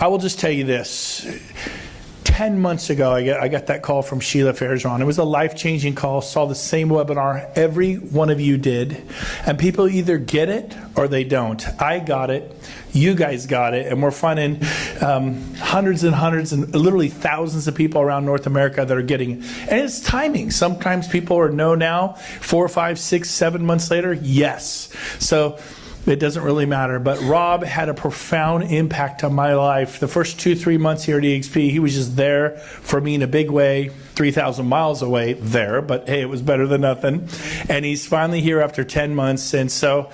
I will just tell you this. 10 months ago, I got that call from Sheila Fairjon. It was a life-changing call. Saw the same webinar every one of you did. And people either get it or they don't. I got it. You guys got it. And we're finding hundreds and hundreds and literally thousands of people around North America that are getting it. And it's timing. Sometimes people are no now. 4, 5, 6, 7 months later, yes. So it doesn't really matter. But Rob had a profound impact on my life. The first 2-3 months here at eXp, he was just there for me in a big way, 3,000 miles away there. But hey, it was better than nothing. And he's finally here after 10 months. And so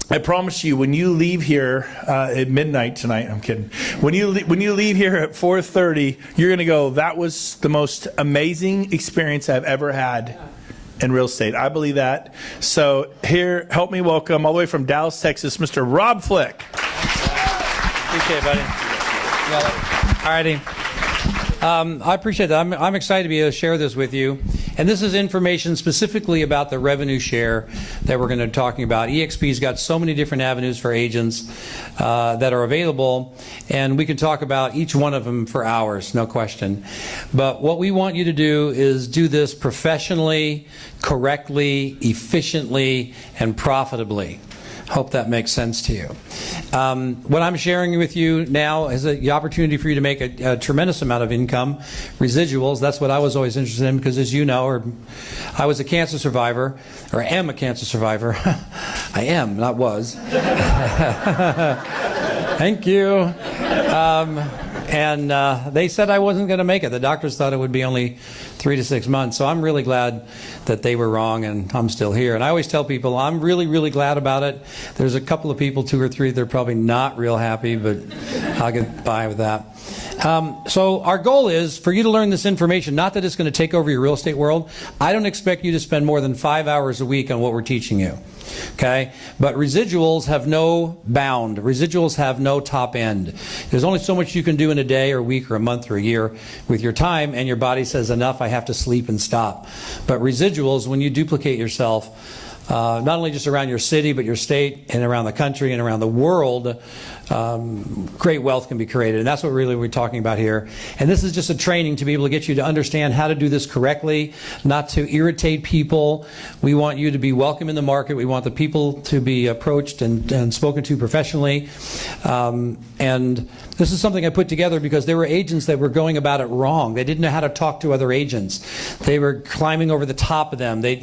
I promise you, when you leave here at midnight tonight, I'm kidding. When you leave here at 4:30, you're going to go, that was the most amazing experience I've ever had in real estate. I believe that. So here, help me welcome all the way from Dallas, Texas, Mr. Rob Flick. Appreciate it, buddy. All righty. I appreciate that. I'm excited to be able to share this with you. And this is information specifically about the revenue share that we're going to be talking about. eXp's got so many different avenues for agents that are available, and we can talk about each one of them for hours, no question. But what we want you to do is do this professionally, correctly, efficiently, and profitably. Hope that makes sense to you. What I'm sharing with you now is the opportunity for you to make a tremendous amount of income. Residuals, that's what I was always interested in, because as you know, I was a cancer survivor, or am a cancer survivor. I am, not was. Thank you. And they said I wasn't going to make it. The doctors thought it would be only 3 to 6 months. So I'm really glad that they were wrong and I'm still here. And I always tell people I'm really, really glad about it. There's a couple of people, 2 or 3, they're probably not real happy, but I'll get by with that. So our goal is for you to learn this information, not that it's going to take over your real estate world. I don't expect you to spend more than 5 hours a week on what we're teaching you. Okay? But residuals have no bound. Residuals have no top end. There's only so much you can do in a day or a week or a month or a year with your time, and your body says, enough, I have to sleep and stop. But residuals, when you duplicate yourself, not only just around your city, but your state and around the country and around the world, great wealth can be created. And that's what really we're talking about here. And this is just a training to be able to get you to understand how to do this correctly, not to irritate people. We want you to be welcome in the market. We want the people to be approached and spoken to professionally. And this is something I put together because there were agents that were going about it wrong. They didn't know how to talk to other agents. They were climbing over the top of them. They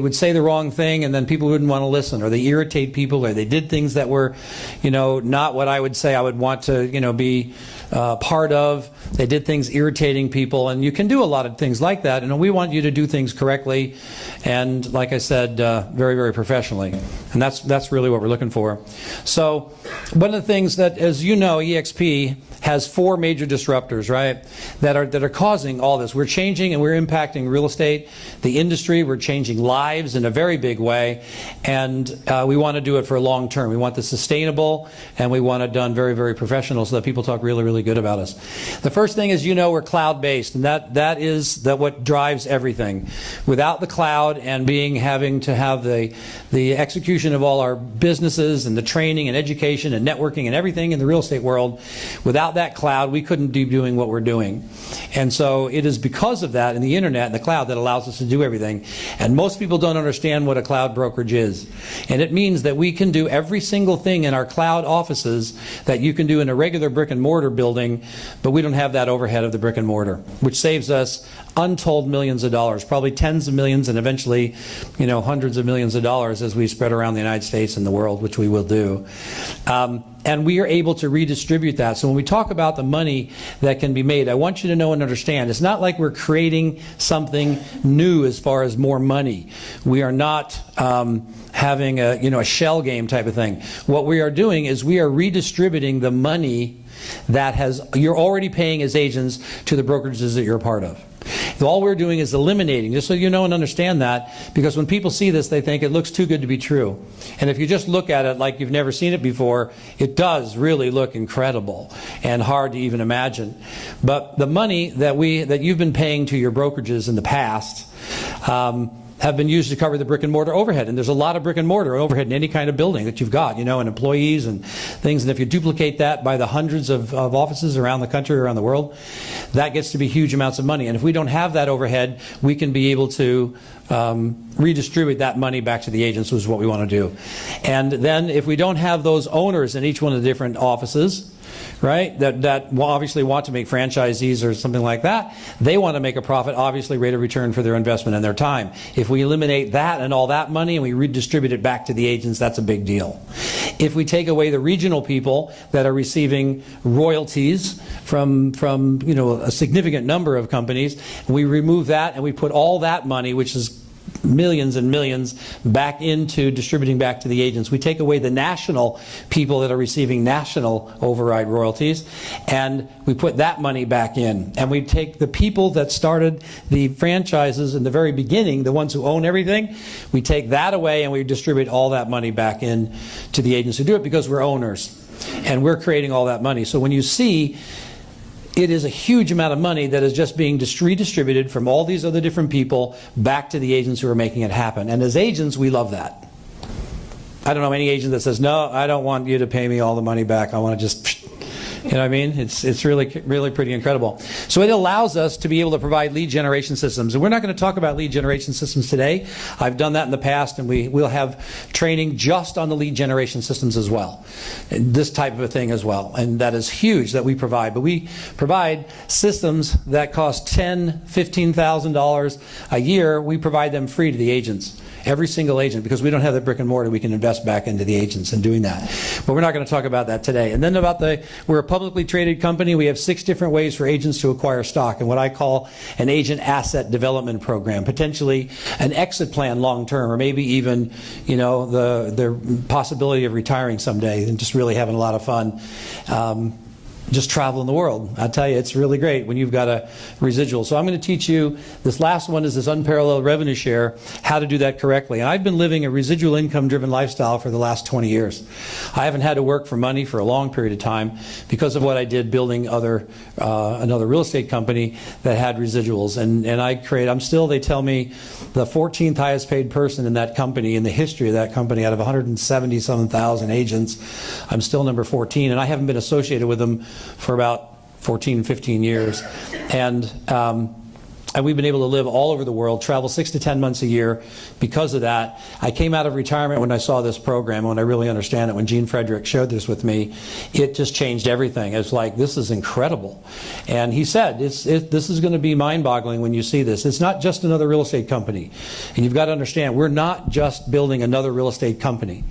would say the wrong thing and then people wouldn't want to listen, or they irritate people, or they did things that were, not what I would say I would want to, be part of. They did things irritating people, and you can do a lot of things like that, and we want you to do things correctly and, like I said, very, very professionally. And that's really what we're looking for. So one of the things that, as you know, eXp has 4 major disruptors, right, that are causing all this. We're changing and we're impacting real estate, the industry. We're changing lives in a very big way, and we want to do it for a long term. We want this sustainable, and we want it done very, very professional so that people talk really, really good about us. The first thing is, we're cloud-based, and that is what drives everything. Without the cloud and having to have the execution of all our businesses and the training and education and networking and everything in the real estate world, without that cloud, we couldn't be doing what we're doing. And so it is because of that and the internet and the cloud that allows us to do everything. And most people don't understand what a cloud brokerage is. And it means that we can do every single thing in our cloud offices that you can do in a regular brick and mortar building, but we don't have that overhead of the brick and mortar, which saves us untold millions of dollars, probably tens of millions and eventually, hundreds of millions of dollars as we spread around the United States and the world, which we will do. And we are able to redistribute that. So when we talk about the money that can be made, I want you to know and understand, it's not like we're creating something new as far as more money. We are not having a shell game type of thing. What we are doing is we are redistributing the money that you're already paying as agents to the brokerages that you're a part of. All we're doing is eliminating, just so you know and understand that, because when people see this, they think it looks too good to be true. And if you just look at it like you've never seen it before, it does really look incredible and hard to even imagine. But the money that you've been paying to your brokerages in the past have been used to cover the brick and mortar overhead. And there's a lot of brick and mortar overhead in any kind of building that you've got, and employees and things. And if you duplicate that by the hundreds of offices around the country, around the world, that gets to be huge amounts of money. And if we don't have that overhead, we can be able to redistribute that money back to the agents, which is what we want to do. And then if we don't have those owners in each one of the different offices, right, that obviously want to make franchisees or something like that, they want to make a profit, obviously rate of return for their investment and their time. If we eliminate that and all that money and we redistribute it back to the agents, that's a big deal. If we take away the regional people that are receiving royalties from a significant number of companies, we remove that and we put all that money, which is millions and millions, back into distributing back to the agents. We take away the national people that are receiving national override royalties, and we put that money back in. And we take the people that started the franchises in the very beginning, the ones who own everything, we take that away and we distribute all that money back in to the agents who do it, because we're owners and we're creating all that money. So when you see, it is a huge amount of money that is just being redistributed from all these other different people back to the agents who are making it happen. And as agents, we love that. I don't know any agent that says, no, I don't want you to pay me all the money back. I want to just, you know what I mean? It's really, really pretty incredible. So it allows us to be able to provide lead generation systems. And we're not going to talk about lead generation systems today. I've done that in the past, and we'll have training just on the lead generation systems as well. This type of a thing as well. And that is huge that we provide. But we provide systems that cost $10,000, $15,000 a year. We provide them free to the agents. Every single agent, because we don't have the brick and mortar, we can invest back into the agents in doing that. But we're not going to talk about that today. And then we're a publicly traded company. We have 6 different ways for agents to acquire stock, and what I call an agent asset development program, potentially an exit plan long term, or maybe even, the possibility of retiring someday and just really having a lot of fun. Just traveling the world. I'll tell you, it's really great when you've got a residual. So I'm going to teach you, this last one is this unparalleled revenue share, how to do that correctly. And I've been living a residual income driven lifestyle for the last 20 years. I haven't had to work for money for a long period of time because of what I did building another real estate company that had residuals. And I'm still, they tell me, the 14th highest paid person in that company, in the history of that company, out of 170,000 agents. I'm still number 14, and I haven't been associated with them for about 14, 15 years. And we've been able to live all over the world, travel 6 to 10 months a year because of that. I came out of retirement when I saw this program, when I really understand it, when Gene Frederick showed this with me. It just changed everything. It's like, this is incredible. And he said, this is going to be mind-boggling when you see this. It's not just another real estate company. And you've got to understand, we're not just building another real estate company.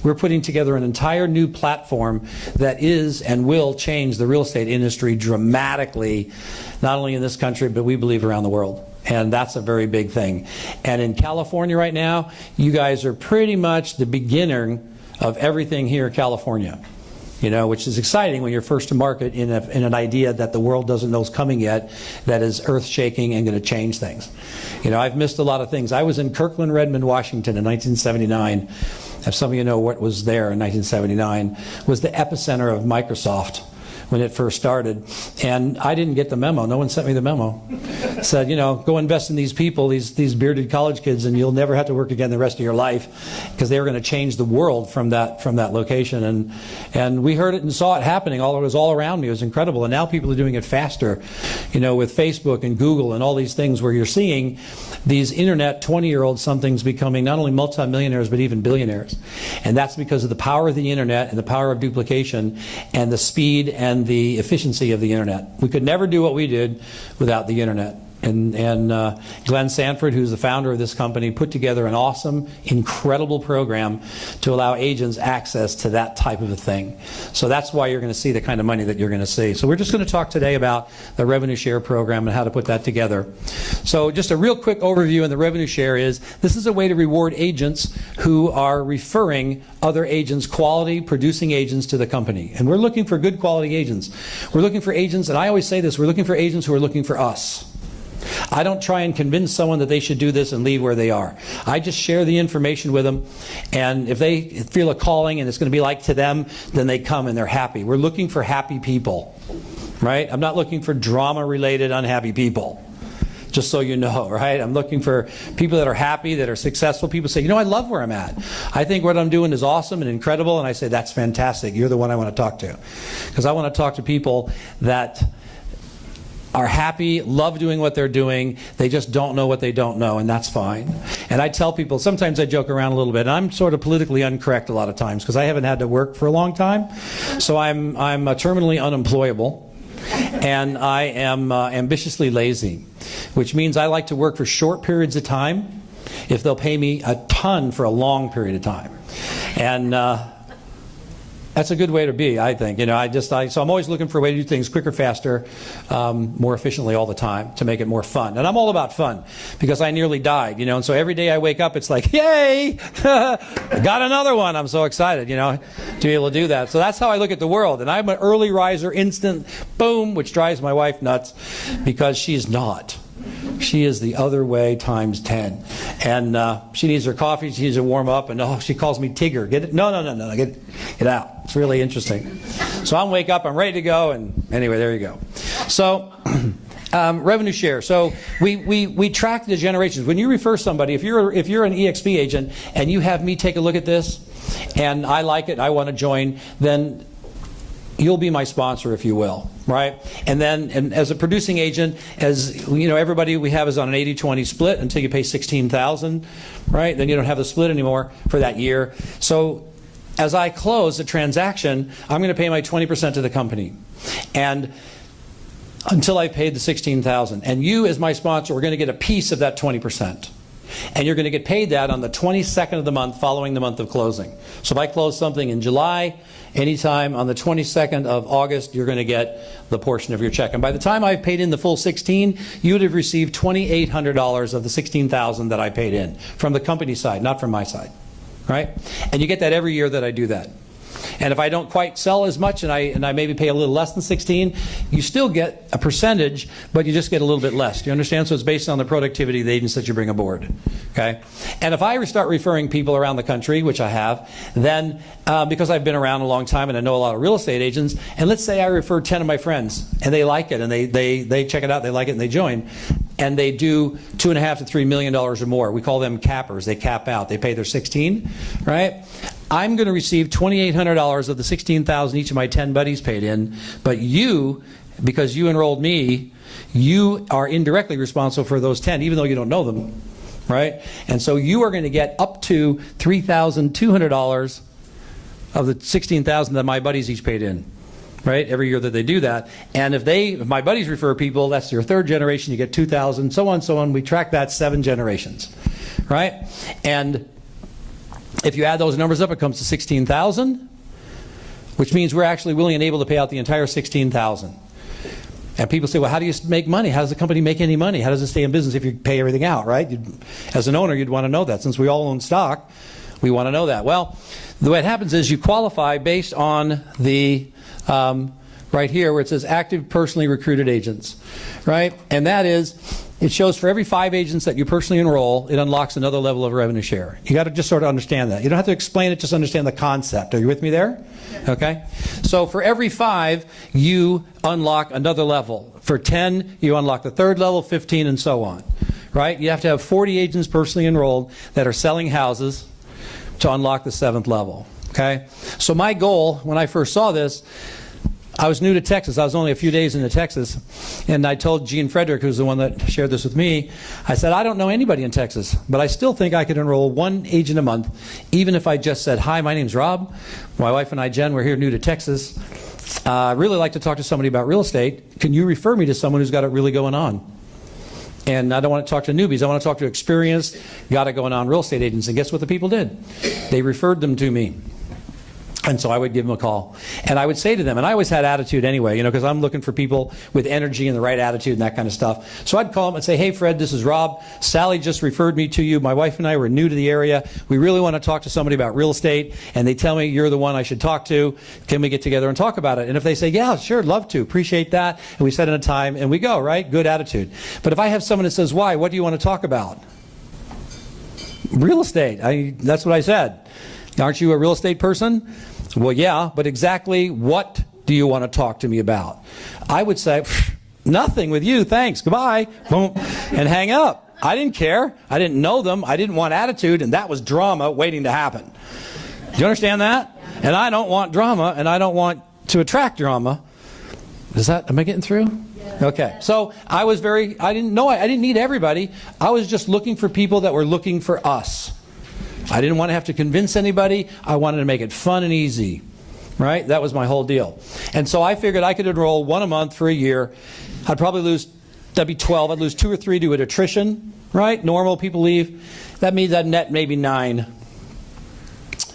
We're putting together an entire new platform that is and will change the real estate industry dramatically, not only in this country, but we believe around the world. And that's a very big thing. And in California right now, you guys are pretty much the beginner of everything here in California, which is exciting when you're first to market in an idea that the world doesn't know is coming yet, that is earth-shaking and going to change things. I've missed a lot of things. I was in Kirkland, Redmond, Washington in 1979. If some of you know what was there in 1979, was the epicenter of Microsoft when it first started. And I didn't get the memo. No one sent me the memo. Said, go invest in these people, these bearded college kids, and you'll never have to work again the rest of your life, because they were going to change the world from that location. And we heard it and saw it happening. It was all around me. It was incredible. And now people are doing it faster, with Facebook and Google and all these things, where you're seeing these internet 20-year-old somethings becoming not only multimillionaires but even billionaires. And that's because of the power of the internet and the power of duplication and the speed and the efficiency of the internet. We could never do what we did without the internet. And Glenn Sanford, who's the founder of this company, put together an awesome, incredible program to allow agents access to that type of a thing. So that's why you're going to see the kind of money that you're going to see. So we're just going to talk today about the revenue share program and how to put that together. So just a real quick overview in the revenue share is, this is a way to reward agents who are referring other agents, quality producing agents, to the company. And we're looking for good quality agents. We're looking for agents, and I always say this, we're looking for agents who are looking for us. I don't try and convince someone that they should do this and leave where they are. I just share the information with them, and if they feel a calling and it's going to be like to them, then they come and they're happy. We're looking for happy people, right? I'm not looking for drama-related unhappy people. just so you know, right? I'm looking for people that are happy, that are successful. People say, I love where I'm at. I think what I'm doing is awesome and incredible. And I say, that's fantastic. You're the one I want to talk to. Because I want to talk to people that are happy, love doing what they're doing. They just don't know what they don't know, and that's fine. And I tell people, sometimes I joke around a little bit, and I'm sort of politically incorrect a lot of times because I haven't had to work for a long time. So I'm terminally unemployable, and I am ambitiously lazy, which means I like to work for short periods of time if they'll pay me a ton for a long period of time. And that's a good way to be, I think. So I'm always looking for a way to do things quicker, faster, more efficiently all the time to make it more fun. And I'm all about fun because I nearly died, and so every day I wake up, it's like, yay, I got another one. I'm so excited, to be able to do that. So that's how I look at the world. And I'm an early riser, instant, boom, which drives my wife nuts because she's not. She is the other way times 10. And she needs her coffee. She needs to warm up. And she calls me Tigger. Get it? No. Get out. It's really interesting. So I wake up. I'm ready to go. And anyway, there you go. So revenue share. So we track the generations. When you refer somebody, if you're an eXp agent and you have me take a look at this, and I like it, I want to join, then you'll be my sponsor, if you will, right? And as a producing agent, as everybody we have is on an 80-20 split until you pay $16,000, right? Then you don't have the split anymore for that year. So as I close the transaction, I'm going to pay my 20% to the company, and until I've paid the $16,000. And you, as my sponsor, are going to get a piece of that 20%. And you're going to get paid that on the 22nd of the month following the month of closing. So if I close something in July, anytime on the 22nd of August, you're going to get the portion of your check. And by the time I've paid in the full 16, you would have received $2,800 of the $16,000 that I paid in from the company side, not from my side, right? And you get that every year that I do that. And if I don't quite sell as much and I maybe pay a little less than 16, you still get a percentage, but you just get a little bit less. Do you understand? So it's based on the productivity of the agents that you bring aboard. Okay? And if I start referring people around the country, which I have, then because I've been around a long time and I know a lot of real estate agents, and let's say I refer 10 of my friends and they like it and they check it out, they like it and they join, and they do $2.5 to $3 million or more. We call them cappers. They cap out. They pay their 16, right? I'm going to receive $2,800 of the $16,000 each of my 10 buddies paid in, but you, because you enrolled me, you are indirectly responsible for those 10, even though you don't know them, right? And so you are going to get up to $3,200 of the $16,000 that my buddies each paid in, right? Every year that they do that. And if my buddies refer people, that's your third generation, you get $2,000, so on, so on. We track that 7 generations, right? And if you add those numbers up, it comes to $16,000, which means we're actually willing and able to pay out the entire $16,000. And people say, well, how do you make money? How does the company make any money? How does it stay in business if you pay everything out, right? As an owner, you'd want to know that. Since we all own stock, we want to know that. Well, the way it happens is you qualify based on the right here where it says active personally recruited agents, right? And that is, it shows for every 5 agents that you personally enroll, it unlocks another level of revenue share. You got to just sort of understand that. You don't have to explain it, just understand the concept. Are you with me there? Yeah. Okay. So for every 5, you unlock another level. For 10, you unlock the 3rd level, 15, and so on. Right? You have to have 40 agents personally enrolled that are selling houses to unlock the 7th level. Okay? So my goal, when I first saw this, I was new to Texas. I was only a few days into Texas. And I told Gene Frederick, who's the one that shared this with me, I said, I don't know anybody in Texas, but I still think I could enroll 1 agent a month, even if I just said, hi, my name's Rob. My wife and I, Jen, we're here new to Texas. I'd really like to talk to somebody about real estate. Can you refer me to someone who's got it really going on? And I don't want to talk to newbies. I want to talk to experienced, got it going on real estate agents. And guess what the people did? They referred them to me. And so I would give them a call. And I would say to them, and I always had attitude anyway, because I'm looking for people with energy and the right attitude and that kind of stuff. So I'd call them and say, hey, Fred, this is Rob. Sally just referred me to you. My wife and I were new to the area. We really want to talk to somebody about real estate. And they tell me you're the one I should talk to. Can we get together and talk about it? And if they say, yeah, sure, love to, appreciate that. And we set in a time and we go, right? Good attitude. But if I have someone that says, why? What do you want to talk about? Real estate. That's what I said. Aren't you a real estate person? Well, yeah, but exactly what do you want to talk to me about? I would say, Nothing with you, thanks, goodbye, boom, and hang up. I didn't care. I didn't know them. I didn't want attitude, and that was drama waiting to happen. Do you understand that? And I don't want drama, and I don't want to attract drama. Am I getting through? Okay. So I didn't need everybody. I was just looking for people that were looking for us. I didn't want to have to convince anybody. I wanted to make it fun and easy. Right? That was my whole deal. And so I figured I could enroll one a month for a year. I'd probably that'd be 12. I'd lose 2 or 3 to an attrition. Right? Normal, people leave. That means I'd net maybe 9.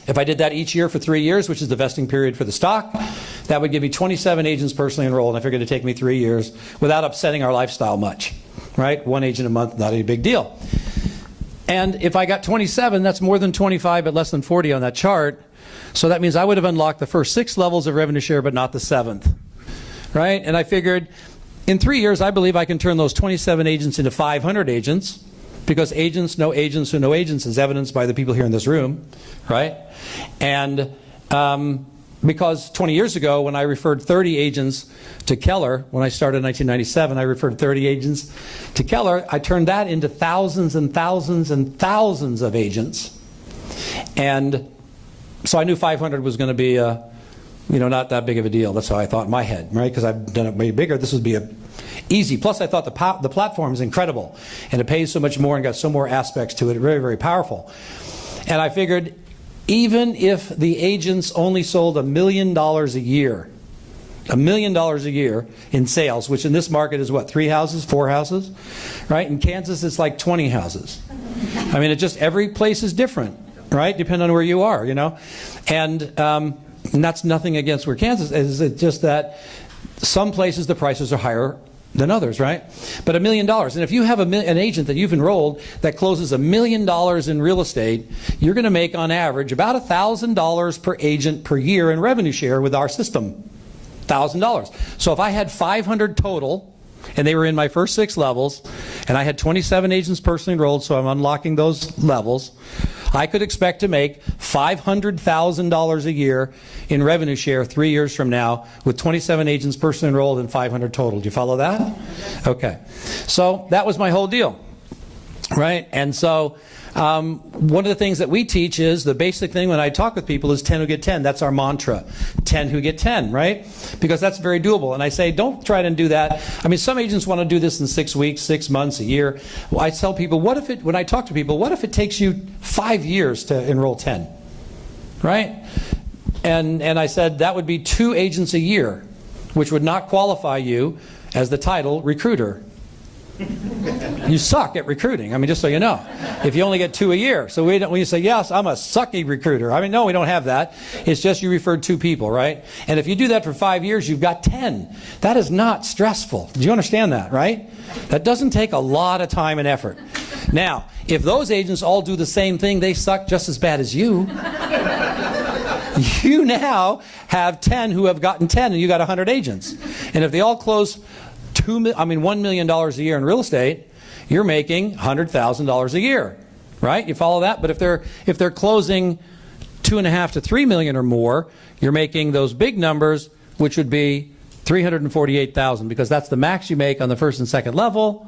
If I did that each year for 3 years, which is the vesting period for the stock, that would give me 27 agents personally enrolled. And I figured it'd take me 3 years without upsetting our lifestyle much. Right? 1 agent a month, not a big deal. And if I got 27, that's more than 25, but less than 40 on that chart. So that means I would have unlocked the first 6 levels of revenue share, but not the 7th. Right? And I figured in 3 years, I believe I can turn those 27 agents into 500 agents, because agents know agents who know agents, is evidenced by the people here in this room. Right? And because 20 years ago, when I referred 30 agents to Keller, when I started in 1997, I referred 30 agents to Keller. I turned that into thousands and thousands and thousands of agents. And so I knew 500 was going to be, not that big of a deal. That's how I thought in my head, right? Because I've done it way bigger. This would be easy. Plus, I thought the platform is incredible, and it pays so much more and got so more aspects to it. Very, very powerful. And I figured, even if the agents only sold $1 million a year, $1 million a year in sales, which in this market is what, 3 houses, 4 houses, right? In Kansas, it's like 20 houses. I mean, every place is different. Right? Depending on where you are, And that's nothing against where Kansas is. It's just that some places the prices are higher than others, right? But $1 million. And if you have an agent that you've enrolled that closes $1 million in real estate, you're going to make on average about $1,000 per agent per year in revenue share with our system. $1,000. So if I had 500 total, and they were in my first 6 levels, and I had 27 agents personally enrolled, so I'm unlocking those levels, I could expect to make $500,000 a year in revenue share 3 years from now with 27 agents personally enrolled and 500 total. Do you follow that? Okay. So that was my whole deal. Right? And so one of the things that we teach is, the basic thing when I talk with people is 10 who get 10. That's our mantra. 10 who get 10, right? Because that's very doable. And I say, don't try to do that. I mean, some agents want to do this in 6 weeks, 6 months, a year. Well, I tell people, when I talk to people, what if it takes you 5 years to enroll 10? Right? And I said, that would be 2 agents a year, which would not qualify you as the title recruiter. You suck at recruiting. I mean, just so you know, if you only get 2 a year. So when you say, yes, I'm a sucky recruiter. I mean, no, we don't have that. It's just you referred 2 people, right? And if you do that for 5 years, you've got 10. That is not stressful. Do you understand that, right? That doesn't take a lot of time and effort. Now, if those agents all do the same thing, they suck just as bad as you. You now have 10 who have gotten 10, and you got 100 agents. And if they all close $1 million a year in real estate, you're making $100,000 a year, right? You follow that? But if they're closing $2.5 to $3 million or more, you're making those big numbers, which would be $348,000, because that's the max you make on the first and second level,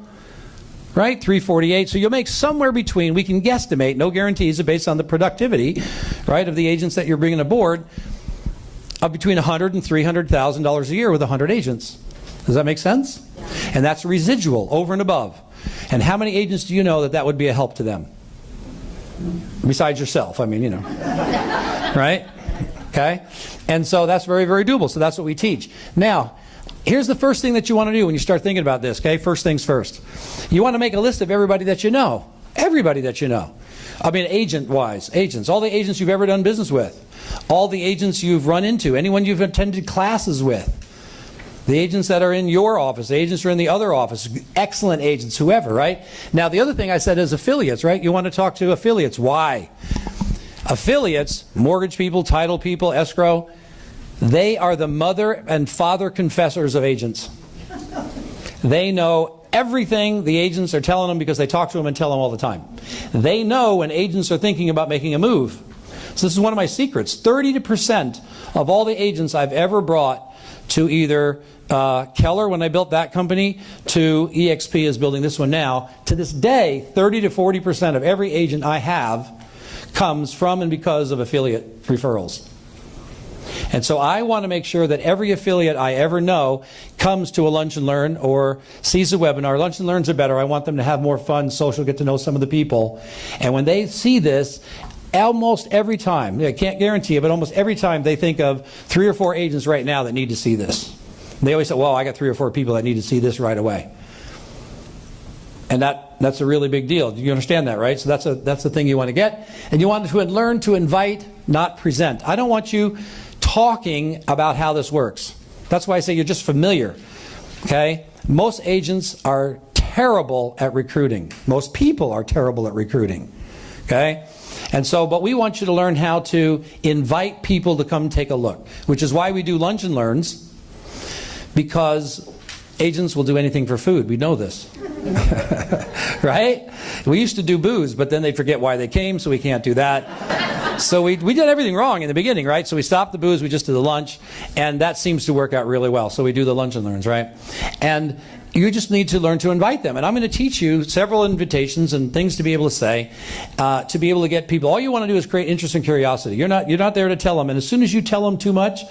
right? $348. So you'll make somewhere between, we can guesstimate, no guarantees, based on the productivity, right, of the agents that you're bringing aboard, of between $100,000 and $300,000 a year with 100 agents. Does that make sense? And that's residual, over and above. And how many agents do you know that would be a help to them? Besides yourself, I mean, right? Okay? And so that's very, very doable. So that's what we teach. Now, here's the first thing that you want to do when you start thinking about this, okay? First things first. You want to make a list of everybody that you know. Everybody that you know. I mean, agent-wise, agents. All the agents you've ever done business with. All the agents you've run into. Anyone you've attended classes with. The agents that are in your office, the agents who are in the other office, excellent agents, whoever, right? Now, the other thing I said is affiliates, right? You want to talk to affiliates. Why? Affiliates, mortgage people, title people, escrow, they are the mother and father confessors of agents. They know everything the agents are telling them because they talk to them and tell them all the time. They know when agents are thinking about making a move. So this is one of my secrets. 30% of all the agents I've ever brought to either Keller when I built that company, to eXp is building this one now. To this day, 30 to 40% of every agent I have comes from and because of affiliate referrals. And so I want to make sure that every affiliate I ever know comes to a Lunch and Learn or sees a webinar. Lunch and Learns are better. I want them to have more fun, social, get to know some of the people. And when they see this, almost every time, I can't guarantee it, but almost every time they think of 3 or 4 agents right now that need to see this. They always say, well, I got 3 or 4 people that need to see this right away. And that's a really big deal. You understand that, right? So that's the thing you want to get. And you want to learn to invite, not present. I don't want you talking about how this works. That's why I say you're just familiar. Okay? Most agents are terrible at recruiting. Most people are terrible at recruiting. Okay? And so, but we want you to learn how to invite people to come take a look, which is why we do Lunch and Learns, because agents will do anything for food. We know this. Right? We used to do booze, but then they forget why they came, so we can't do that. So we did everything wrong in the beginning, right? So we stopped the booze, we just did the lunch, and that seems to work out really well. So we do the Lunch and Learns, right? And you just need to learn to invite them. And I'm going to teach you several invitations and things to be able to say, to be able to get people. All you want to do is create interest and curiosity. You're not there to tell them. And as soon as you tell them too much,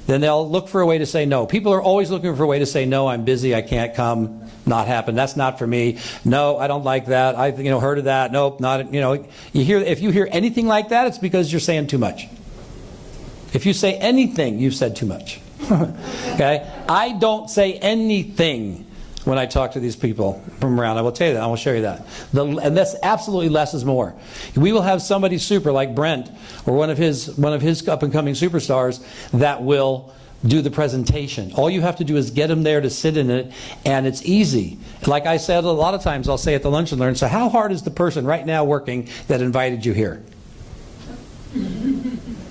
then they'll look for a way to say no. People are always looking for a way to say no. I'm busy. I can't come. Not happen. That's not for me. No, I don't like that. I've heard of that. Nope, not. If you hear anything like that, it's because you're saying too much. If you say anything, you've said too much. Okay? I don't say anything when I talk to these people from around. I will tell you that. I will show you that. And that's absolutely less is more. We will have somebody super like Brent or one of his up and coming superstars that will do the presentation. All you have to do is get them there to sit in it, and it's easy. Like I said, a lot of times I'll say at the Lunch and Learn, so how hard is the person right now working that invited you here?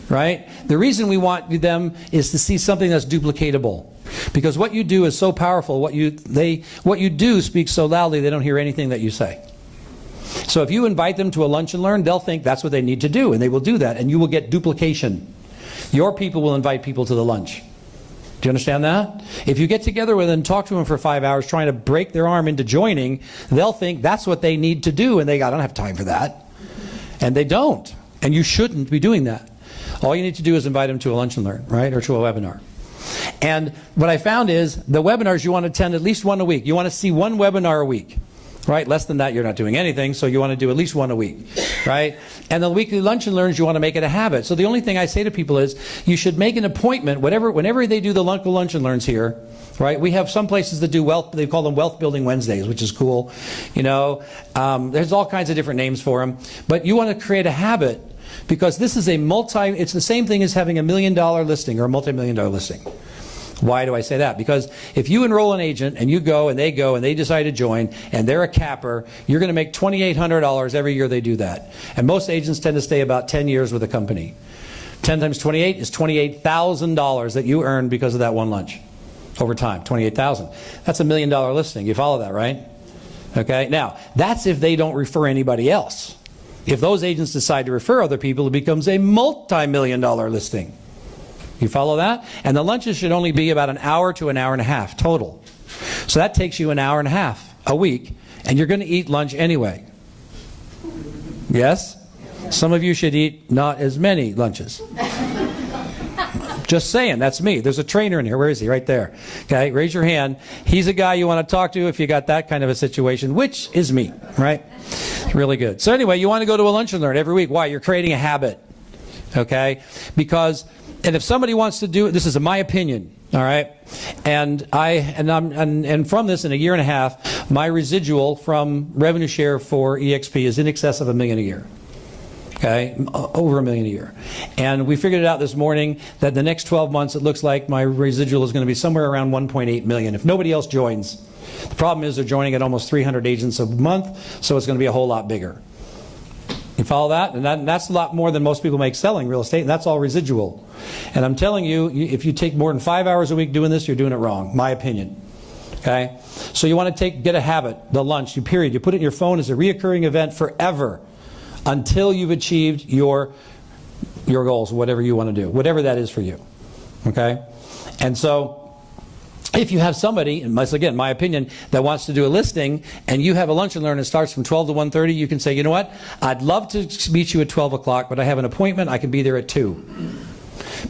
Right? The reason we want them is to see something that's duplicatable. Because what you do is so powerful, what you do speaks so loudly they don't hear anything that you say. So if you invite them to a Lunch and Learn, they'll think that's what they need to do, and they will do that, and you will get duplication. Your people will invite people to the lunch. Do you understand that? If you get together with them and talk to them for 5 hours trying to break their arm into joining, they'll think that's what they need to do, and I don't have time for that. And they don't. And you shouldn't be doing that. All you need to do is invite them to a Lunch and Learn, right? Or to a webinar. And what I found is the webinars you want to attend at least one a week. You want to see one webinar a week. Right? Less than that, you're not doing anything, so you want to do at least one a week, right? And the weekly Lunch and Learns, you want to make it a habit. So the only thing I say to people is, you should make an appointment, whenever they do the Lunch and Learns here, right? We have some places that do wealth, they call them Wealth Building Wednesdays, which is cool. There's all kinds of different names for them. But you want to create a habit, because this is it's the same thing as having $1 million listing or a multi-million-dollar listing. Why do I say that? Because if you enroll an agent and you go and they decide to join and they're a capper, you're going to make $2,800 every year they do that. And most agents tend to stay about 10 years with a company. 10 times 28 is $28,000 that you earn because of that one lunch over time. $28,000. That's $1 million listing. You follow that, right? Okay. Now, that's if they don't refer anybody else. If those agents decide to refer other people, it becomes a multi-million-dollar listing. You follow that? And the lunches should only be about an hour to an hour and a half total. So that takes you an hour and a half a week, and you're going to eat lunch anyway. Yes? Some of you should eat not as many lunches. Just saying, that's me. There's a trainer in here. Where is he? Right there. Okay, raise your hand. He's a guy you want to talk to if you got that kind of a situation, which is me, right? Really good. So anyway, you want to go to a Lunch and Learn every week. Why? You're creating a habit. Okay? And if somebody wants to do it, this is my opinion, all right? And from this, in a year and a half, my residual from revenue share for eXp is in excess of $1 million a year. Okay, over $1 million a year. And we figured it out this morning that the next 12 months, it looks like my residual is going to be somewhere around 1.8 million if nobody else joins. The problem is they're joining at almost 300 agents a month, so it's going to be a whole lot bigger. You follow that? And that's a lot more than most people make selling real estate, and that's all residual. And I'm telling you, if you take more than 5 hours a week doing this, you're doing it wrong, my opinion. Okay? So you want to get a habit, the lunch, you put it in your phone as a reoccurring event forever until you've achieved your goals, whatever you want to do, whatever that is for you. Okay? And so if you have somebody, and once again, my opinion, that wants to do a listing, and you have a lunch and learn that starts from 12 to 1:30, you can say, you know what, I'd love to meet you at 12 o'clock, but I have an appointment, I can be there at 2.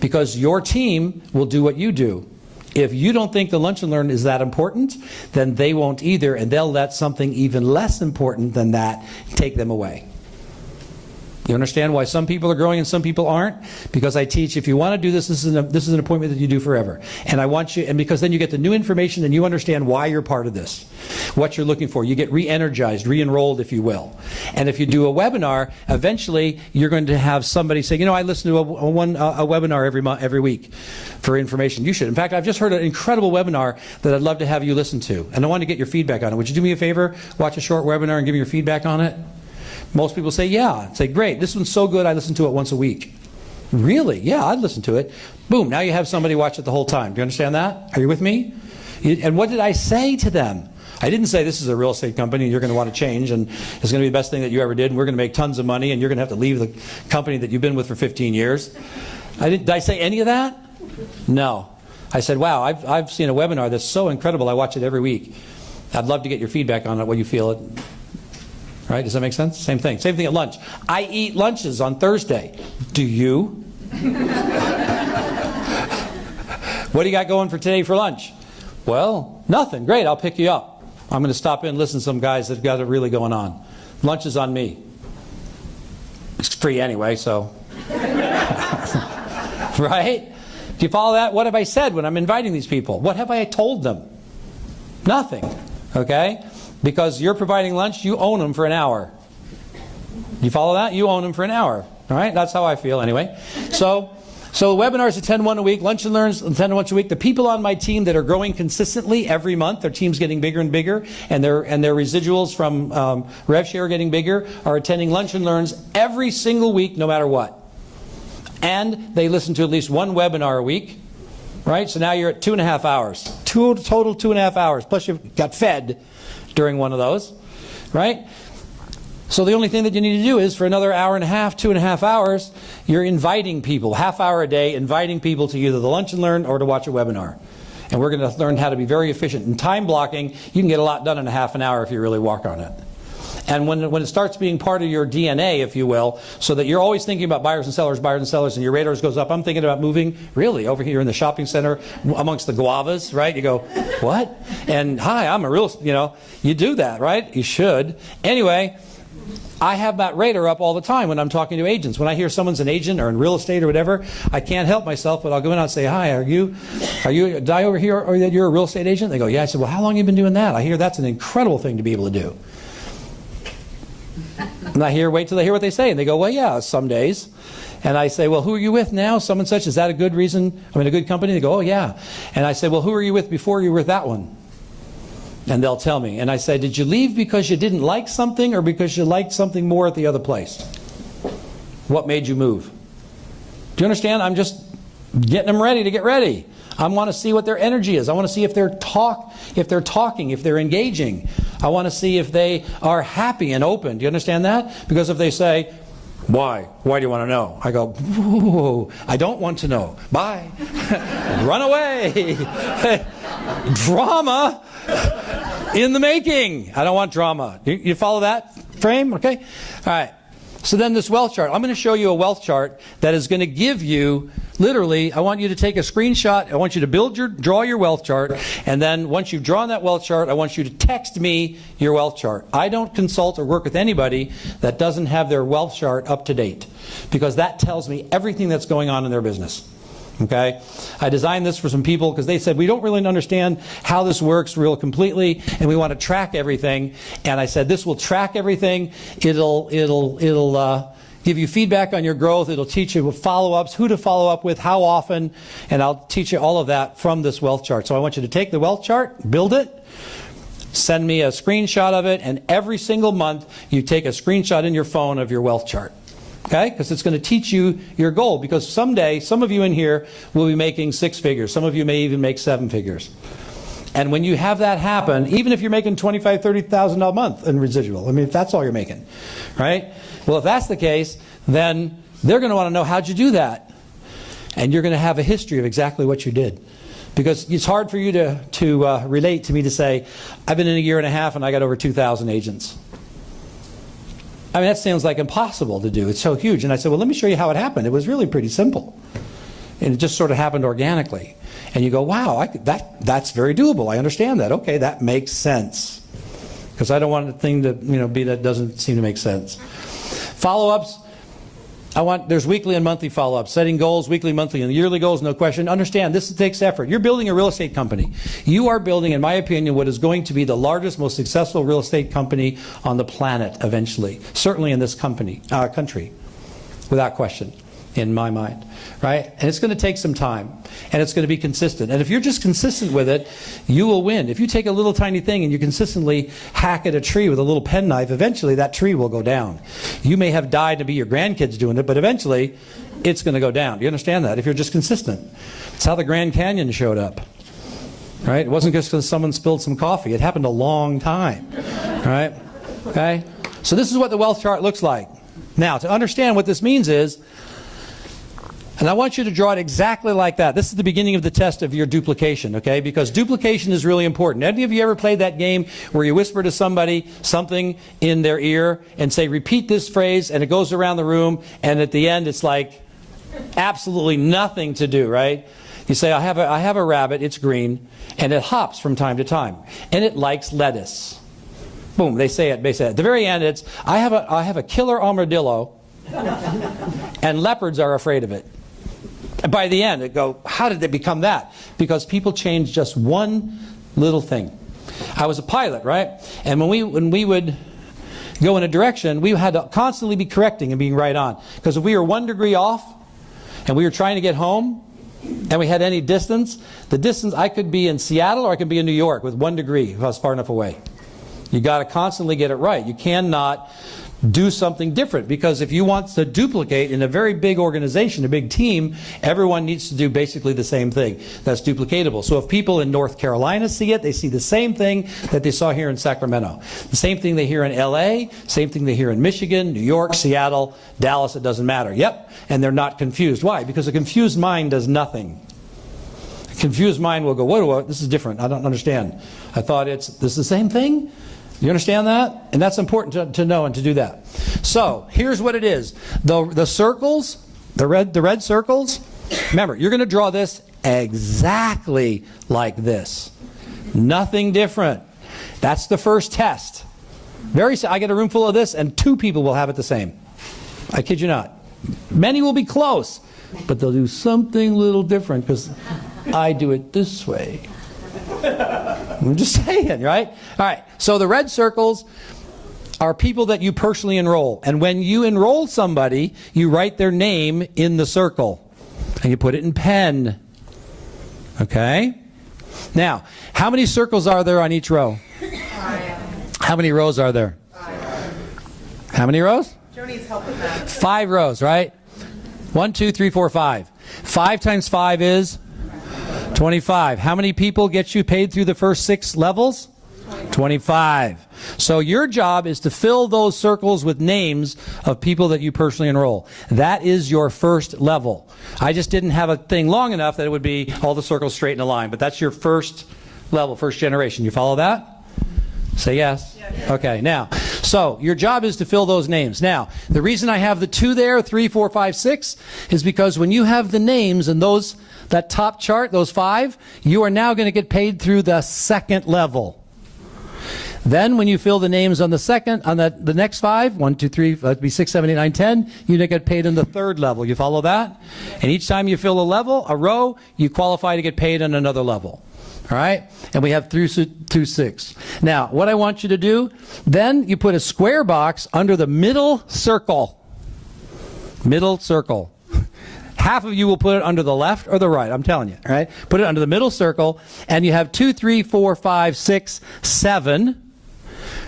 Because your team will do what you do. If you don't think the lunch and learn is that important, then they won't either, and they'll let something even less important than that take them away. You understand why some people are growing and some people aren't? Because I teach, if you want to do this, this is an appointment that you do forever. And I want you, and because then you get the new information and you understand why you're part of this, what you're looking for. You get re-energized, re-enrolled, if you will. And if you do a webinar, eventually you're going to have somebody say, you know, I listen to a webinar every week for information. You should. In fact, I've just heard an incredible webinar that I'd love to have you listen to. And I want to get your feedback on it. Would you do me a favor? Watch a short webinar and give me your feedback on it? Most people say, yeah. Say, great, this one's so good I listen to it once a week. Really? Yeah, I'd listen to it. Boom, now you have somebody watch it the whole time. Do you understand that? Are you with me? And what did I say to them? I didn't say this is a real estate company and you're going to want to change and it's going to be the best thing that you ever did and we're going to make tons of money and you're going to have to leave the company that you've been with for 15 years. Did I say any of that? No. I said, wow, I've seen a webinar that's so incredible, I watch it every week. I'd love to get your feedback on it, what you feel. Right? Does that make sense? Same thing. Same thing at lunch. I eat lunches on Thursday. Do you? What do you got going for today for lunch? Well, nothing. Great. I'll pick you up. I'm going to stop in and listen to some guys that got it really going on. Lunch is on me. It's free anyway, so. Right? Do you follow that? What have I said when I'm inviting these people? What have I told them? Nothing. Okay? Because you're providing lunch, you own them for an hour. You follow that? You own them for an hour. All right? That's how I feel anyway. So webinars attend one a week, lunch and learns attend once a week. The people on my team that are growing consistently every month, their team's getting bigger and bigger, and their residuals from RevShare are getting bigger, are attending lunch and learns every single week, no matter what. And they listen to at least one webinar a week. Right? So now you're at 2.5 hours. Total 2.5 hours. Plus you've got fed during one of those, right? So the only thing that you need to do is for another hour and a half, 2.5 hours, you're inviting people, half hour a day, inviting people to either the lunch and learn or to watch a webinar. And we're going to learn how to be very efficient. In time blocking, you can get a lot done in a half an hour if you really work on it. And when it starts being part of your DNA, if you will, so that you're always thinking about buyers and sellers, and your radars goes up. I'm thinking about moving, really, over here in the shopping center amongst the guavas, right? You go, what? And hi, I'm a real, you do that, right? You should. Anyway, I have that radar up all the time when I'm talking to agents. When I hear someone's an agent or in real estate or whatever, I can't help myself, but I'll go in and say, hi, are you die over here, or you're a real estate agent? They go, yeah. I said, well, how long have you been doing that? I hear that's an incredible thing to be able to do. And wait till they hear what they say. And they go, well, yeah, some days. And I say, well, who are you with now? Someone such, is that a good reason? A good company? They go, oh, yeah. And I say, well, who are you with before you were with that one? And they'll tell me. And I say, did you leave because you didn't like something or because you liked something more at the other place? What made you move? Do you understand? I'm just getting them ready to get ready. I want to see what their energy is. I want to see if they're talking, if they're engaging. I want to see if they are happy and open. Do you understand that? Because if they say, why? Why do you want to know? I go, whoa, I don't want to know. Bye. Run away. Drama in the making. I don't want drama. You follow that frame? Okay? All right. So then this wealth chart. I'm going to show you a wealth chart that is going to give you, literally, I want you to take a screenshot. I want you to draw your wealth chart. And then once you've drawn that wealth chart, I want you to text me your wealth chart. I don't consult or work with anybody that doesn't have their wealth chart up to date, because that tells me everything that's going on in their business. Okay? I designed this for some people because they said, we don't really understand how this works real completely, and we want to track everything. And I said, this will track everything. It'll give you feedback on your growth. It'll teach you follow-ups, who to follow up with, how often, and I'll teach you all of that from this wealth chart. So I want you to take the wealth chart, build it, send me a screenshot of it, and every single month you take a screenshot in your phone of your wealth chart. Okay? Because it's going to teach you your goal. Because someday, some of you in here will be making 6 figures. Some of you may even make 7 figures. And when you have that happen, even if you're making $25,000, $30,000 a month in residual, if that's all you're making, right? Well, if that's the case, then they're going to want to know, how'd you do that? And you're going to have a history of exactly what you did. Because it's hard for you to relate to me to say, I've been in a year and a half and I got over 2,000 agents. I mean, that sounds like impossible to do. It's so huge. And I said, well, let me show you how it happened. It was really pretty simple. And it just sort of happened organically. And you go, wow, that's very doable. I understand that. Okay, that makes sense. Because I don't want the thing to be that doesn't seem to make sense. Follow-ups. There's weekly and monthly follow-ups. Setting goals, weekly, monthly, and yearly goals, no question. Understand, this takes effort. You're building a real estate company. You are building, in my opinion, what is going to be the largest, most successful real estate company on the planet eventually. Certainly in this country, without question, in my mind. Right? And it's going to take some time. And it's going to be consistent. And if you're just consistent with it, you will win. If you take a little tiny thing and you consistently hack at a tree with a little penknife, eventually that tree will go down. You may have died to be your grandkids doing it, but eventually it's going to go down. Do you understand that? If you're just consistent. It's how the Grand Canyon showed up. Right? It wasn't just because someone spilled some coffee. It happened a long time. Right? Okay? So this is what the wealth chart looks like. Now, to understand what this means is, and I want you to draw it exactly like that. This is the beginning of the test of your duplication, okay? Because duplication is really important. Any of you ever played that game where you whisper to somebody something in their ear and say, repeat this phrase, and it goes around the room, and at the end it's like absolutely nothing to do, right? You say, I have a rabbit, it's green, and it hops from time to time, and it likes lettuce. Boom, they say it. At the very end, it's, I have a killer armadillo, and leopards are afraid of it. And by the end, it go, how did they become that? Because people changed just one little thing. I was a pilot, right? And when we would go in a direction, we had to constantly be correcting and being right on. Because if we were 1 degree off, and we were trying to get home, and we had any distance, the distance, I could be in Seattle or I could be in New York with 1 degree if I was far enough away. You got to constantly get it right. You cannot do something different, because if you want to duplicate in a very big organization, a big team, everyone needs to do basically the same thing. That's duplicatable. So if people in North Carolina see it, they see the same thing that they saw here in Sacramento. The same thing they hear in LA, same thing they hear in Michigan, New York, Seattle, Dallas, it doesn't matter. Yep, and they're not confused. Why? Because a confused mind does nothing. A confused mind will go, this is different, I don't understand. I thought this is the same thing? You understand that? And that's important to know and to do that. So, here's what it is. The circles, the red circles, remember, you're going to draw this exactly like this. Nothing different. That's the first test. I get a room full of this, and 2 people will have it the same. I kid you not. Many will be close, but they'll do something a little different because I do it this way. I'm just saying, right? All right, so the red circles are people that you personally enroll. And when you enroll somebody, you write their name in the circle. And you put it in pen. Okay? Now, how many circles are there on each row? 5. How many rows are there? 5. How many rows? Joe needs help with that. 5 rows, right? 1, 2, 3, 4, 5. 5 times 5 is 25. How many people get you paid through the first 6 levels? 25. So your job is to fill those circles with names of people that you personally enroll. That is your first level. I just didn't have a thing long enough that it would be all the circles straight in a line, but that's your first level, first generation. You follow that? Say yes. Yes. Okay, now, so your job is to fill those names. Now, the reason I have the 2 there, 3, 4, 5, 6, is because when you have the names and that top chart, those 5, you are now going to get paid through the second level. Then when you fill the names on the next 5, 1, 2, 3, that'd be 6, 7, 8, 9, 10, you get paid in the third level. You follow that? And each time you fill a row, you qualify to get paid on another level. All right? And we have through 6. Now, what I want you to do, then you put a square box under the middle circle. Middle circle. Half of you will put it under the left or the right. I'm telling you. All right? Put it under the middle circle, and you have 2, 3, 4, 5, 6, 7.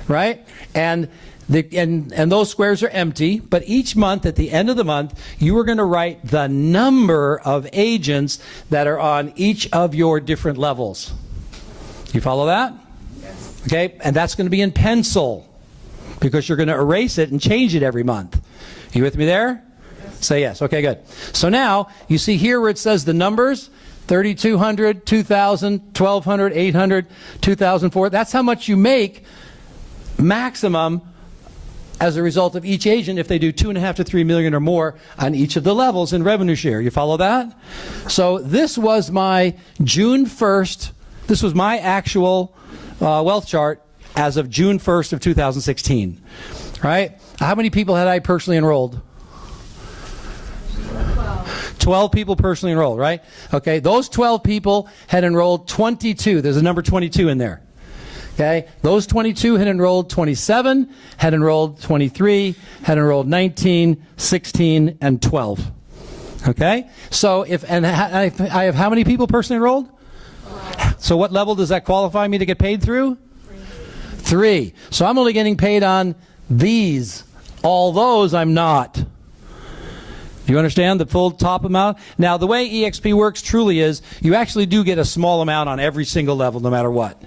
Right? And those squares are empty, but each month, at the end of the month, you are going to write the number of agents that are on each of your different levels. You follow that? Yes. Okay? And that's going to be in pencil, because you're going to erase it and change it every month. You with me there? Yes. Say yes. Okay, good. So now, you see here where it says the numbers, $3,200, $2,000, $1,200, $800, $2,400. That's how much you make maximum as a result of each agent if they do $2.5 to $3 million or more on each of the levels in revenue share. You follow that? So this was my June 1st. This was my actual wealth chart as of June 1st of 2016. Right? How many people had I personally enrolled? 12 people personally enrolled, right? Okay, those 12 people had enrolled 22. There's a number 22 in there. Okay, those 22 had enrolled 27, had enrolled 23, had enrolled 19, 16, and 12. Okay, so I have how many people personally enrolled? So what level does that qualify me to get paid through? 3. So I'm only getting paid on these. All those I'm not. Do you understand the full top amount? Now the way eXp works truly is you actually do get a small amount on every single level no matter what.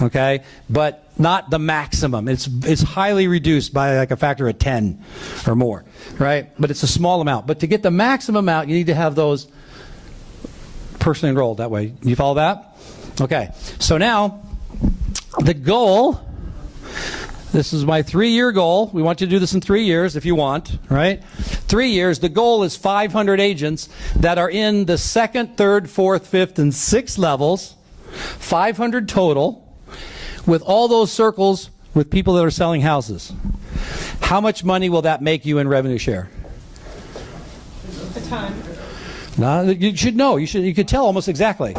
Okay, but not the maximum. It's highly reduced by like a factor of 10 or more, right? But it's a small amount. But to get the maximum amount, you need to have those personally enrolled that way. You follow that? Okay, so now the goal, this is my 3-year goal. We want you to do this in 3 years if you want, right? 3 years, the goal is 500 agents that are in the 2nd, 3rd, 4th, 5th, and 6th levels, 500 total, with all those circles with people that are selling houses. How much money will that make you in revenue share? A ton. No, you should know. You could tell almost exactly.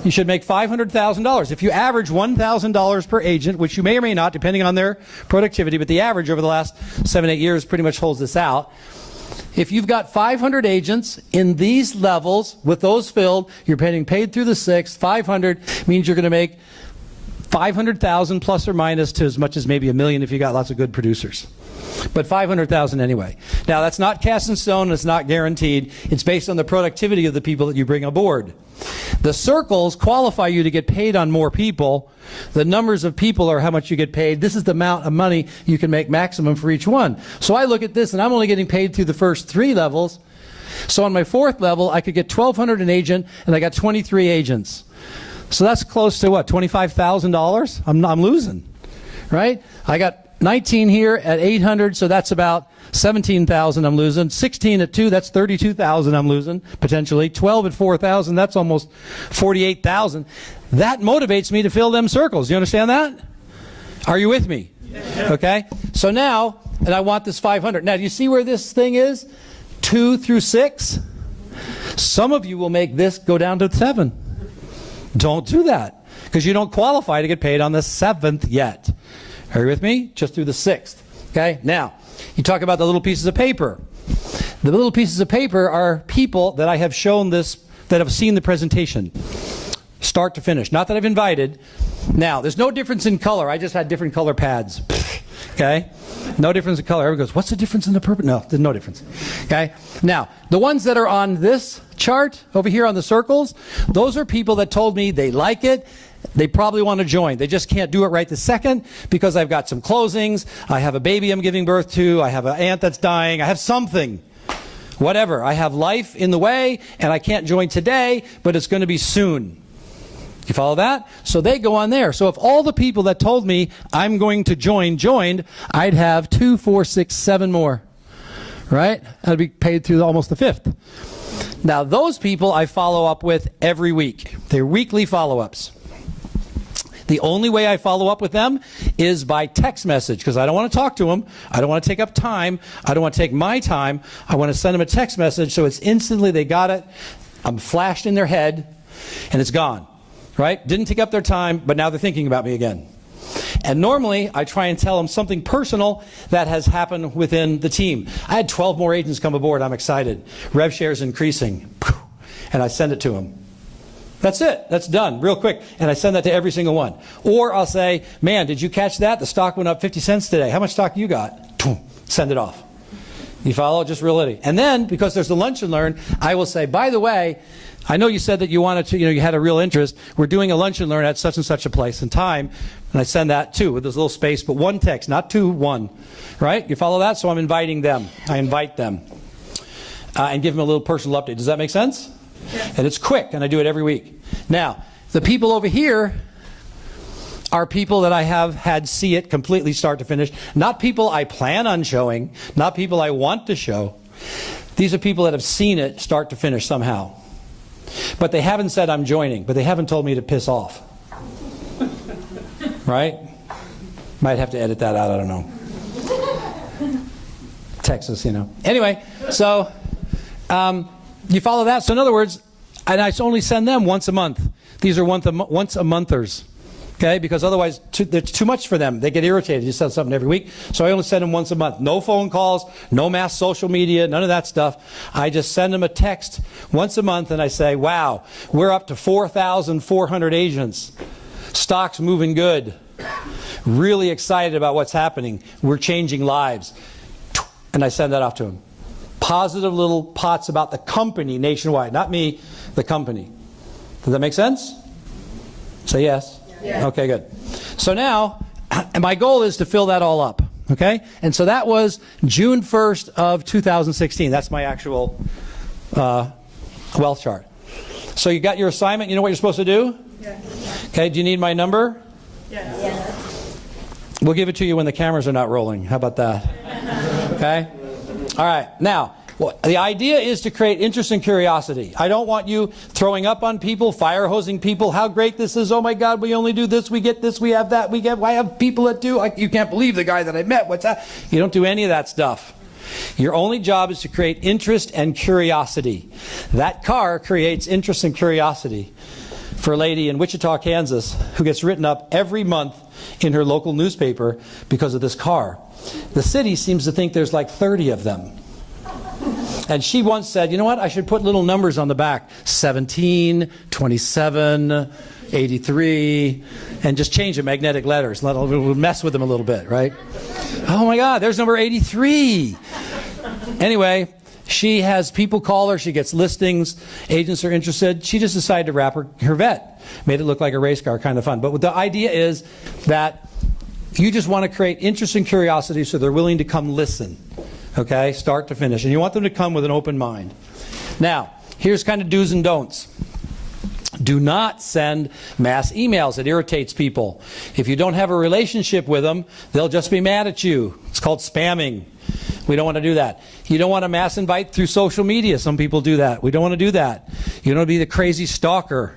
You should make $500,000. If you average $1,000 per agent, which you may or may not, depending on their productivity, but the average over the last 7-8 years pretty much holds this out. If you've got 500 agents in these levels, with those filled, you're getting paid through the 6th. 500 means you're going to make 500,000 plus or minus to as much as maybe $1 million if you got lots of good producers. But 500,000 anyway. Now that's not cast in stone, it's not guaranteed. It's based on the productivity of the people that you bring aboard. The circles qualify you to get paid on more people. The numbers of people are how much you get paid. This is the amount of money you can make maximum for each one. So I look at this and I'm only getting paid through the first 3 levels. So on my 4th level, I could get $1,200 an agent and I got 23 agents. So that's close to what, $25,000? I'm losing, right? I got 19 here at 800, so that's about 17,000 I'm losing. 16 at 2, that's 32,000 I'm losing, potentially. 12 at 4,000, that's almost 48,000. That motivates me to fill them circles. You understand that? Are you with me? Yeah. Okay? So now, and I want this 500. Now, do you see where this thing is? 2 through 6? Some of you will make this go down to 7. Don't do that, because you don't qualify to get paid on the 7th yet. Are you with me? Just through the 6th. Okay? Now, you talk about the little pieces of paper. The little pieces of paper are people that I have shown this, that have seen the presentation, start to finish. Not that I've invited. Now, there's no difference in color. I just had different color pads. Okay? No difference in color. Everyone goes, what's the difference in the purple? No, there's no difference. Okay? Now, the ones that are on this chart over here on the circles, those are people that told me they like it. They probably want to join. They just can't do it right this second because I've got some closings. I have a baby I'm giving birth to. I have an aunt that's dying. I have something. Whatever. I have life in the way and I can't join today, but it's going to be soon. You follow that? So they go on there. So if all the people that told me I'm going to join joined, I'd have 2, 4, 6, 7 more. Right? I'd be paid through almost the 5th. Now those people I follow up with every week. They're weekly follow-ups. The only way I follow up with them is by text message, because I don't want to talk to them. I don't want to take up time. I don't want to take my time. I want to send them a text message so it's instantly they got it. I'm flashed in their head and it's gone. Right? Didn't take up their time, but now they're thinking about me again. And normally, I try and tell them something personal that has happened within the team. I had 12 more agents come aboard. I'm excited. Rev share is increasing. And I send it to them. That's it. That's done real quick. And I send that to every single one. Or I'll say, man, did you catch that? The stock went up 50 cents today. How much stock you got? Send it off. You follow? Just reality. And then, because there's the lunch and learn, I will say, by the way, I know you said that you wanted to, you had a real interest. We're doing a lunch and learn at such and such a place and time. And I send that too with this little space, but 1 text, not 2, 1. Right? You follow that? So I'm inviting them. I invite them. And give them a little personal update. Does that make sense? And it's quick, and I do it every week. Now, the people over here are people that I have had see it completely start to finish. Not people I plan on showing, not people I want to show. These are people that have seen it start to finish somehow. But they haven't said I'm joining, but they haven't told me to piss off. Right? Might have to edit that out, I don't know. Texas, you know. Anyway, so you follow that? So in other words, and I only send them once a month. These are once a monthers. Okay, because otherwise it's too much for them. They get irritated. You send something every week. So I only send them once a month. No phone calls, no mass social media, none of that stuff. I just send them a text once a month and I say, wow, we're up to 4,400 agents. Stock's moving good. Really excited about what's happening. We're changing lives. And I send that off to them. Positive little pots about the company nationwide. Not me, the company. Does that make sense? Say yes. Yeah. Okay, good. So now, my goal is to fill that all up. Okay? And so that was June 1st of 2016. That's my actual wealth chart. So you got your assignment. You know what you're supposed to do? Yes. Okay, do you need my number? Yes. We'll give it to you when the cameras are not rolling. How about that? Okay? All right. Now, the idea is to create interest and curiosity. I don't want you throwing up on people, fire hosing people, how great this is, oh my God, we only do this, we get this, we have that, I have people that do, you can't believe the guy that I met, what's that? You don't do any of that stuff. Your only job is to create interest and curiosity. That car creates interest and curiosity for a lady in Wichita, Kansas, who gets written up every month in her local newspaper because of this car. The city seems to think there's like 30 of them. And she once said, you know what, I should put little numbers on the back. 17, 27, 83, and just change the magnetic letters. We'll mess with them a little bit, right? Oh my God, there's number 83. Anyway, she has people call her. She gets listings. Agents are interested. She just decided to wrap her vet. Made it look like a race car, kind of fun. But the idea is that you just want to create interest and curiosity so they're willing to come listen. Okay, start to finish. And you want them to come with an open mind. Now, here's kind of do's and don'ts. Do not send mass emails. It irritates people. If you don't have a relationship with them, they'll just be mad at you. It's called spamming. We don't want to do that. You don't want to mass invite through social media. Some people do that. We don't want to do that. You don't want to be the crazy stalker.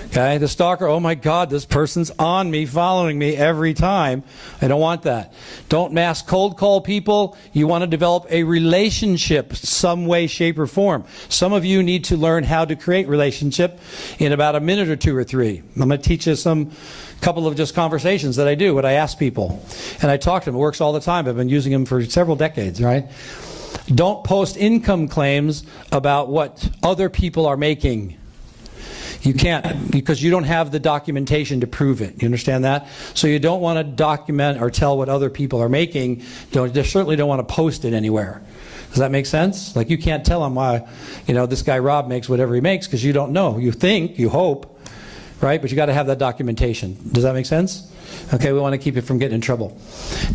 Okay, the stalker, oh my God, this person's on me, following me every time. I don't want that. Don't mass cold call people. You want to develop a relationship some way, shape, or form. Some of you need to learn how to create relationship in about a minute or two or three. I'm going to teach you couple of just conversations that I do, what I ask people. And I talk to them. It works all the time. I've been using them for several decades, right? Don't post income claims about what other people are making. You can't, because you don't have the documentation to prove it. You understand that? So you don't want to document or tell what other people are making. You certainly don't want to post it anywhere. Does that make sense? Like, you can't tell them why, this guy Rob makes whatever he makes, because you don't know. You think, you hope, right? But you got to have that documentation. Does that make sense? Okay, we want to keep it from getting in trouble.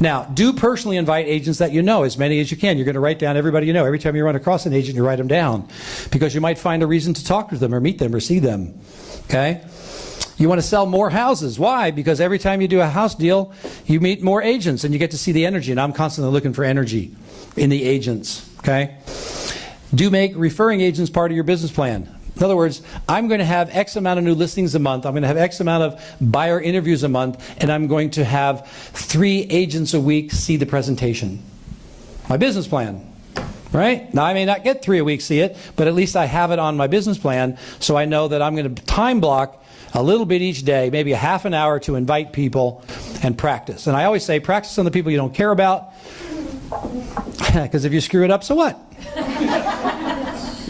Now, do personally invite agents that you know, as many as you can. You're going to write down everybody you know. Every time you run across an agent, you write them down, because you might find a reason to talk to them or meet them or see them. Okay? You want to sell more houses. Why? Because every time you do a house deal, you meet more agents and you get to see the energy. And I'm constantly looking for energy in the agents. Okay? Do make referring agents part of your business plan. In other words, I'm going to have X amount of new listings a month. I'm going to have X amount of buyer interviews a month, and I'm going to have 3 agents a week see the presentation. My business plan, right? Now, I may not get 3 a week see it, but at least I have it on my business plan, so I know that I'm going to time block a little bit each day, maybe a half an hour, to invite people and practice. And I always say, practice on the people you don't care about, because if you screw it up, so what?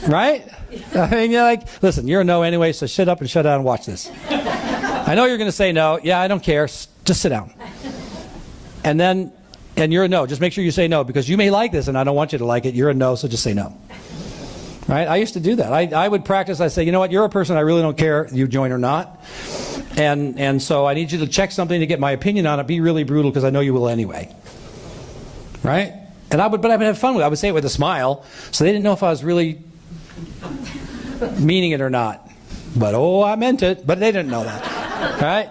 Right? I mean, you're like, listen, you're a no anyway, so shut up and shut down and watch this. I know you're going to say no. Yeah, I don't care. Just sit down. And you're a no. Just make sure you say no, because you may like this and I don't want you to like it. You're a no, so just say no. Right? I used to do that. I would practice. I say, you know what? You're a person I really don't care if you join or not. And so I need you to check something to get my opinion on it. Be really brutal, because I know you will anyway. Right? But I would have fun with it. I would say it with a smile, so they didn't know if I was really meaning it or not. But I meant it. But they didn't know that. All right?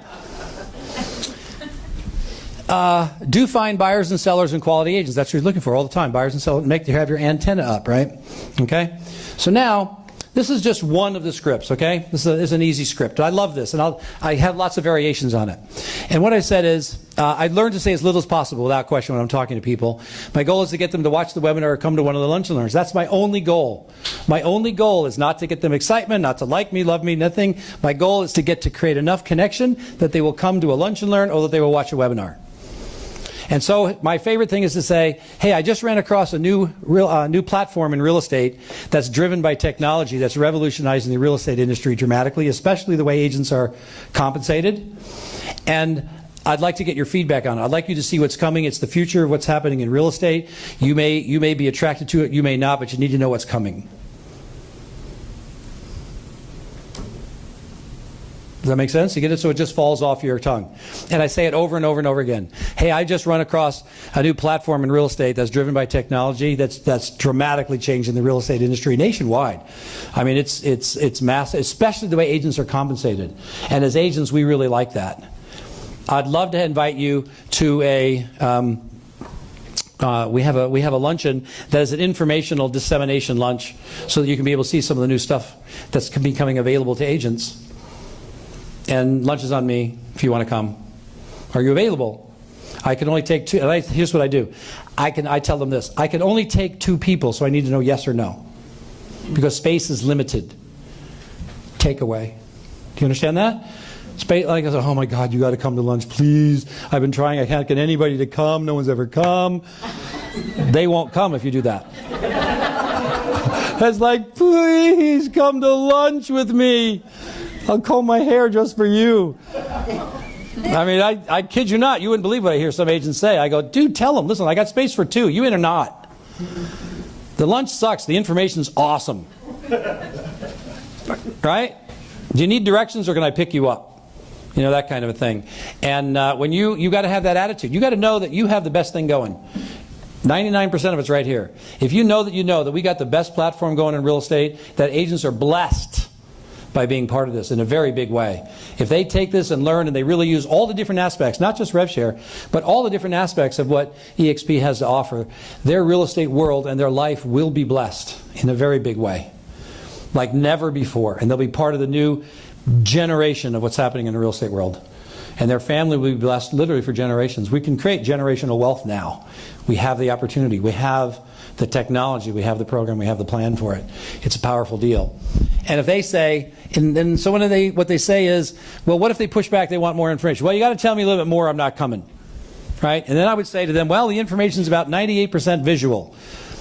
Do find buyers and sellers and quality agents. That's what you're looking for all the time. Buyers and sellers. Have your antenna up, right? Okay? So now, this is just one of the scripts, okay? This is an easy script. I love this, and I have lots of variations on it. And what I said is, I learned to say as little as possible without question when I'm talking to people. My goal is to get them to watch the webinar or come to one of the lunch and learns. That's my only goal. My only goal is not to get them excitement, not to like me, love me, nothing. My goal is to create enough connection that they will come to a lunch and learn or that they will watch a webinar. And so my favorite thing is to say, hey, I just ran across a new platform in real estate that's driven by technology that's revolutionizing the real estate industry dramatically, especially the way agents are compensated. And I'd like to get your feedback on it. I'd like you to see what's coming. It's the future of what's happening in real estate. You may be attracted to it, you may not, but you need to know what's coming. Does that make sense? You get it so it just falls off your tongue. And I say it over and over and over again. Hey, I just run across a new platform in real estate that's driven by technology that's dramatically changing the real estate industry nationwide. I mean, it's massive, especially the way agents are compensated. And as agents, we really like that. I'd love to invite you to we have a luncheon that is an informational dissemination lunch so that you can be able to see some of the new stuff that's becoming available to agents. And lunch is on me if you want to come. Are you available? I can only take two. And here's what I do. I tell them this. I can only take 2 people, so I need to know yes or no. Because space is limited. Takeaway. Do you understand that? Space, like I said, oh my God, you got to come to lunch, please. I've been trying. I can't get anybody to come. No one's ever come. They won't come if you do that. It's like, please come to lunch with me. I'll comb my hair just for you. I mean, I kid you not. You wouldn't believe what I hear some agents say. I go, dude, tell them, listen, I got space for 2. You in or not? The lunch sucks. The information's awesome. Right? Do you need directions or can I pick you up? You know, that kind of a thing. And when you got to have that attitude. You got to know that you have the best thing going. 99% of it's right here. If you know that we got the best platform going in real estate, that agents are blessed by being part of this in a very big way. If they take this and learn and they really use all the different aspects, not just RevShare, but all the different aspects of what eXp has to offer, their real estate world and their life will be blessed in a very big way, like never before. And they'll be part of the new generation of what's happening in the real estate world. And their family will be blessed literally for generations. We can create generational wealth now. We have the opportunity. We have the technology. We have the program. We have the plan for it. It's a powerful deal. And if they say, and then so what they say is, well, what if they push back, they want more information? Well, you got to tell me a little bit more, I'm not coming. Right? And then I would say to them, well, the information is about 98% visual.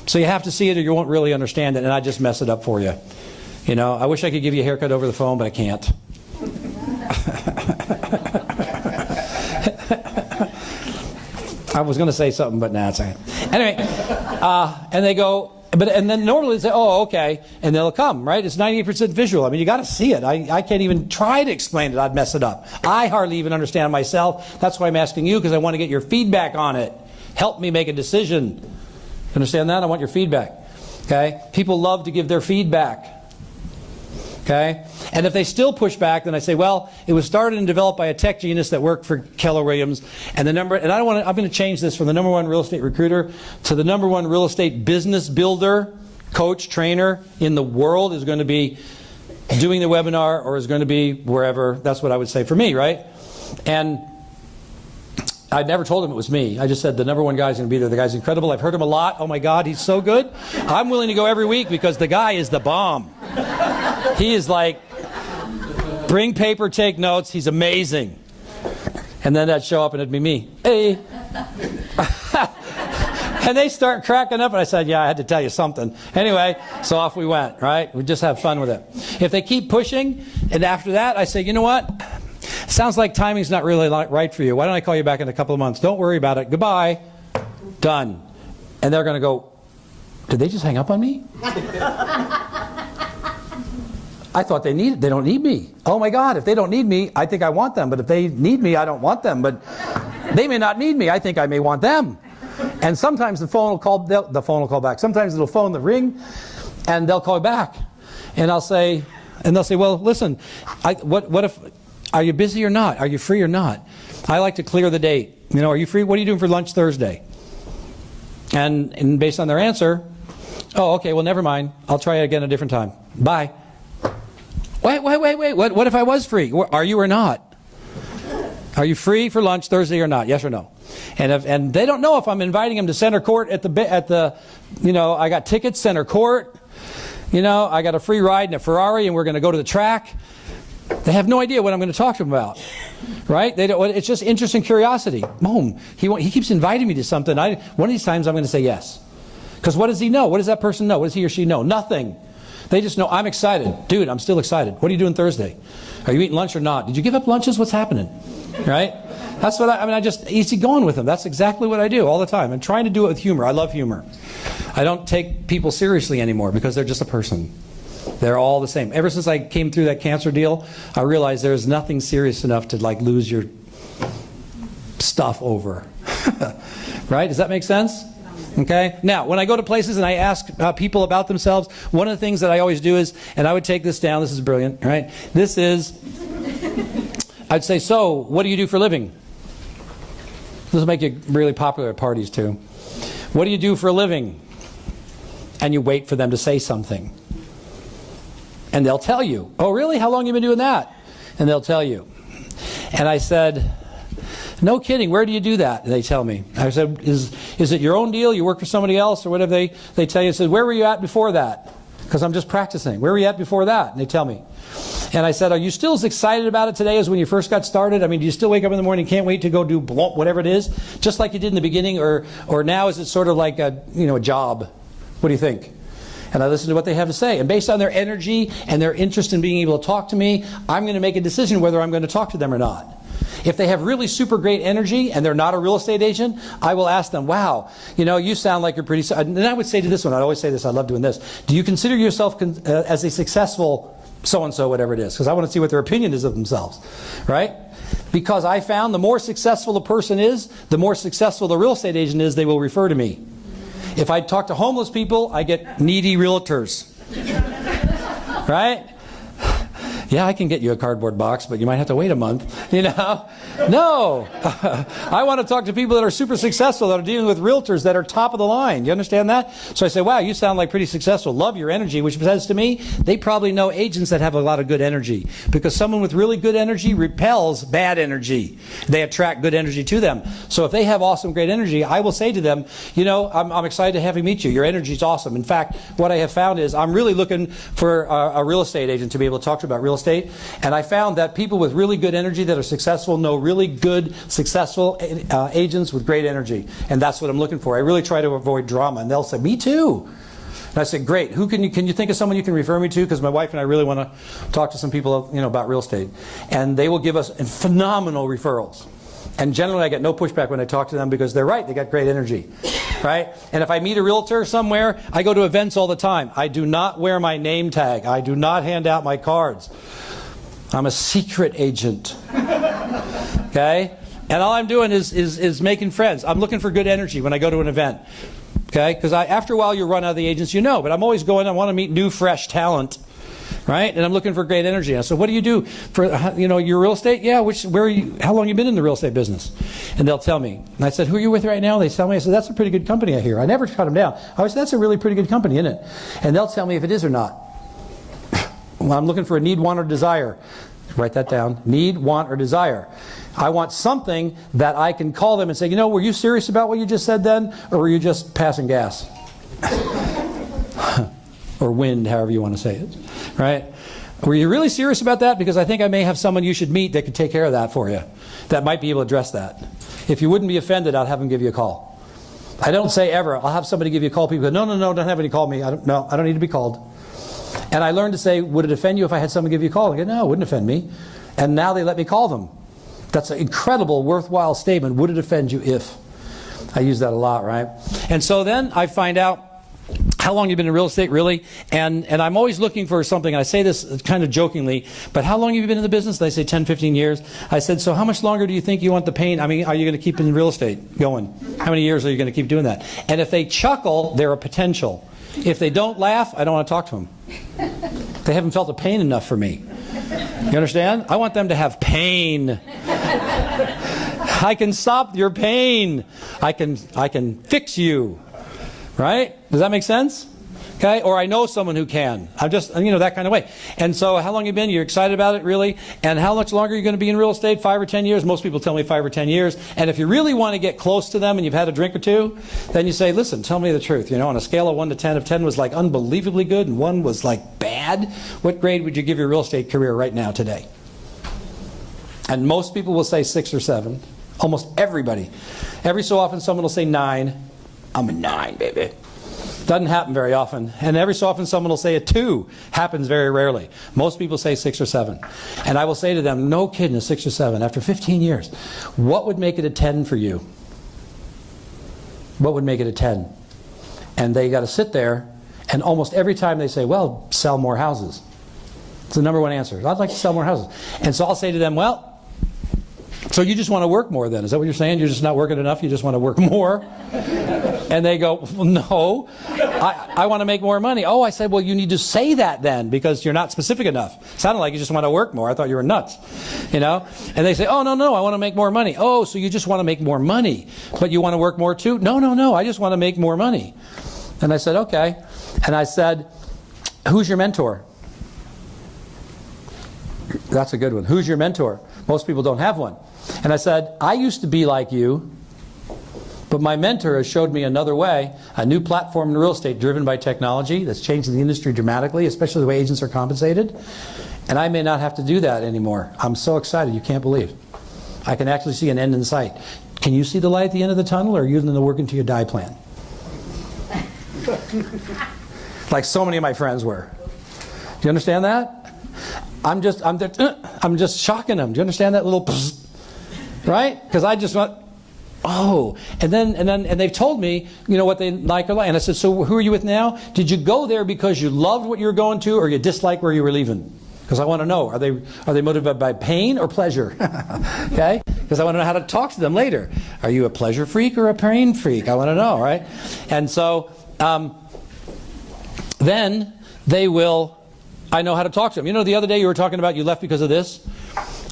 So you have to see it or you won't really understand it, and I just mess it up for you. You know, I wish I could give you a haircut over the phone, but I can't. I was going to say something, but nah, it's okay. Anyway, and they go, and then normally they say, oh, okay, and they'll come, right? It's 98% visual. I mean, you got to see it. I can't even try to explain it. I'd mess it up. I hardly even understand myself. That's why I'm asking you, because I want to get your feedback on it. Help me make a decision. Understand that? I want your feedback. Okay? People love to give their feedback. Okay? And if they still push back, then I say, well, it was started and developed by a tech genius that worked for Keller Williams. And I'm going to change this from the #1 real estate recruiter to the #1 real estate business builder, coach, trainer in the world is going to be doing the webinar or is going to be wherever. That's what I would say for me, right? And I never told him it was me. I just said the #1 guy's going to be there. The guy's incredible. I've heard him a lot. Oh my God, he's so good. I'm willing to go every week because the guy is the bomb. He is like, bring paper, take notes. He's amazing. And then I'd show up and it'd be me. Hey. And they start cracking up and I said, yeah, I had to tell you something. Anyway, so off we went, right? We just have fun with it. If they keep pushing, and after that I say, you know what? Sounds like timing's not really right for you. Why don't I call you back in a couple of months? Don't worry about it. Goodbye. Done. And they're going to go, did they just hang up on me? I thought they don't need me. Oh my God, if they don't need me, I think I want them. But if they need me, I don't want them. But they may not need me. I think I may want them. And sometimes the phone will call back. Sometimes it'll phone the ring and they'll call back. And they'll say, well, listen, what if, are you busy or not? Are you free or not? I like to clear the date. Are you free? What are you doing for lunch Thursday? And based on their answer, oh, okay, well, never mind. I'll try it again a different time. Bye. Wait. What if I was free? Are you or not? Are you free for lunch Thursday or not? Yes or no? And they don't know if I'm inviting them to center court at the I got tickets, center court. I got a free ride in a Ferrari and we're going to go to the track. They have no idea what I'm going to talk to them about, right? They don't. It's just interest and curiosity. Boom. He keeps inviting me to something. One of these times I'm going to say yes. Because what does he know? What does that person know? What does he or she know? Nothing. They just know, I'm excited. Dude, I'm still excited. What are you doing Thursday? Are you eating lunch or not? Did you give up lunches? What's happening? Right? That's what I just easy going with them. That's exactly what I do all the time. I'm trying to do it with humor. I love humor. I don't take people seriously anymore because they're just a person. They're all the same. Ever since I came through that cancer deal, I realized there's nothing serious enough to lose your stuff over. Right? Does that make sense? Okay. Now, when I go to places and I ask people about themselves, one of the things that I always do is, and I would take this down. This is brilliant, right? This is, I'd say, so, what do you do for a living? This will make you really popular at parties too. What do you do for a living? And you wait for them to say something. And they'll tell you. Oh, really? How long have you been doing that? And they'll tell you. And I said, no kidding, where do you do that? And they tell me. I said, is it your own deal? You work for somebody else or whatever they tell you? I said, where were you at before that? Because I'm just practicing. Where were you at before that? And they tell me. And I said, are you still as excited about it today as when you first got started? I mean, do you still wake up in the morning and can't wait to go do whatever it is? Just like you did in the beginning? Or now is it sort of like a job? What do you think? And I listen to what they have to say. And based on their energy and their interest in being able to talk to me, I'm going to make a decision whether I'm going to talk to them or not. If they have really super great energy and they're not a real estate agent, I will ask them, wow, you sound like you're pretty... And I would say to this one, I always say this, I love doing this. Do you consider yourself as a successful so-and-so, whatever it is? Because I want to see what their opinion is of themselves, right? Because I found the more successful a person is, the more successful the real estate agent is, they will refer to me. If I talk to homeless people, I get needy realtors. Right? Yeah, I can get you a cardboard box, but you might have to wait a month. No. I want to talk to people that are super successful, that are dealing with realtors that are top of the line. You understand that? So I say, wow, you sound like pretty successful. Love your energy, which says to me, they probably know agents that have a lot of good energy. Because someone with really good energy repels bad energy. They attract good energy to them. So if they have awesome, great energy, I will say to them, I'm excited to have you meet you. Your energy is awesome. In fact, what I have found is I'm really looking for a real estate agent to be able to talk to about real estate. And I found that people with really good energy that are successful know really good, successful agents with great energy. And that's what I'm looking for. I really try to avoid drama. And they'll say, me too. And I said, great. Who can you think of someone you can refer me to? Because my wife and I really want to talk to some people, about real estate. And they will give us phenomenal referrals. And generally I get no pushback when I talk to them because they're right. They got great energy. Right? And if I meet a realtor somewhere, I go to events all the time. I do not wear my name tag. I do not hand out my cards. I'm a secret agent. Okay? And all I'm doing is making friends. I'm looking for good energy when I go to an event. Okay? Because after a while you run out of the agents but I'm always going, I want to meet new, fresh talent. Right? And I'm looking for great energy. So what do you do for, your real estate? Yeah, where are you, how long have you been in the real estate business? And they'll tell me. And I said, who are you with right now? They tell me. I said, that's a pretty good company I hear. I never cut them down. I always said, that's a really pretty good company, isn't it? And they'll tell me if it is or not. Well, I'm looking for a need, want, or desire. Write that down. Need, want, or desire. I want something that I can call them and say, were you serious about what you just said then? Or were you just passing gas? Or wind, however you want to say it. Right? Were you really serious about that? Because I think I may have someone you should meet that could take care of that for you. That might be able to address that. If you wouldn't be offended, I'd have them give you a call. I don't say ever, I'll have somebody give you a call. People go, no, don't have any call me. I don't need to be called. And I learned to say, would it offend you if I had someone give you a call? I go, no, it wouldn't offend me. And now they let me call them. That's an incredible, worthwhile statement. Would it offend you if? I use that a lot, right? And so then I find out how long you've been in real estate, really? And I'm always looking for something. I say this kind of jokingly, but how long have you been in the business? They say 10, 15 years. I said, so how much longer do you think you want the pain? I mean, are you going to keep in real estate going? How many years are you going to keep doing that? And if they chuckle, they're a potential. If they don't laugh, I don't want to talk to them. They haven't felt the pain enough for me. You understand? I want them to have pain. I can stop your pain. I can fix you. Right? Does that make sense? Okay? Or I know someone who can. I'm just, that kind of way. And so how long have you been? You're excited about it, really? And how much longer are you going to be in real estate? 5 or 10 years? Most people tell me 5 or 10 years. And if you really want to get close to them and you've had a drink or two, then you say, listen, tell me the truth. On a scale of 1 to 10, if 10 was like unbelievably good and 1 was like bad, what grade would you give your real estate career right now today? And most people will say 6 or 7. Almost everybody. Every so often someone will say 9. I'm a 9, baby. Doesn't happen very often. And every so often someone will say a 2. Happens very rarely. Most people say 6 or 7. And I will say to them, no kidding, a 6 or 7. After 15 years, what would make it a 10 for you? What would make it a 10? And they got to sit there, and almost every time they say, well, sell more houses. It's the number one answer. I'd like to sell more houses. And so I'll say to them, well, so you just want to work more then? Is that what you're saying? You're just not working enough? You just want to work more? And they go, well, no, I want to make more money. Oh, I said, well, you need to say that then because you're not specific enough. Sounded like you just want to work more. I thought you were nuts. And they say, oh, no, I want to make more money. Oh, so you just want to make more money, but you want to work more too? No, I just want to make more money. And I said, okay. And I said, who's your mentor? That's a good one. Who's your mentor? Most people don't have one. And I said, I used to be like you, but my mentor has showed me another way, a new platform in real estate driven by technology that's changing the industry dramatically, especially the way agents are compensated. And I may not have to do that anymore. I'm so excited, you can't believe. I can actually see an end in sight. Can you see the light at the end of the tunnel, or are you in the work until you die plan? Like so many of my friends were. Do you understand that? I'm just shocking them. Do you understand that little psst? Right? Because I just went, oh, and they've told me, what they like or like. And I said, so who are you with now? Did you go there because you loved what you were going to, or you disliked where you were leaving? Because I want to know, are they motivated by pain or pleasure? Okay? Because I want to know how to talk to them later. Are you a pleasure freak or a pain freak? I want to know, right? And so then they will. I know how to talk to them. The other day you were talking about you left because of this.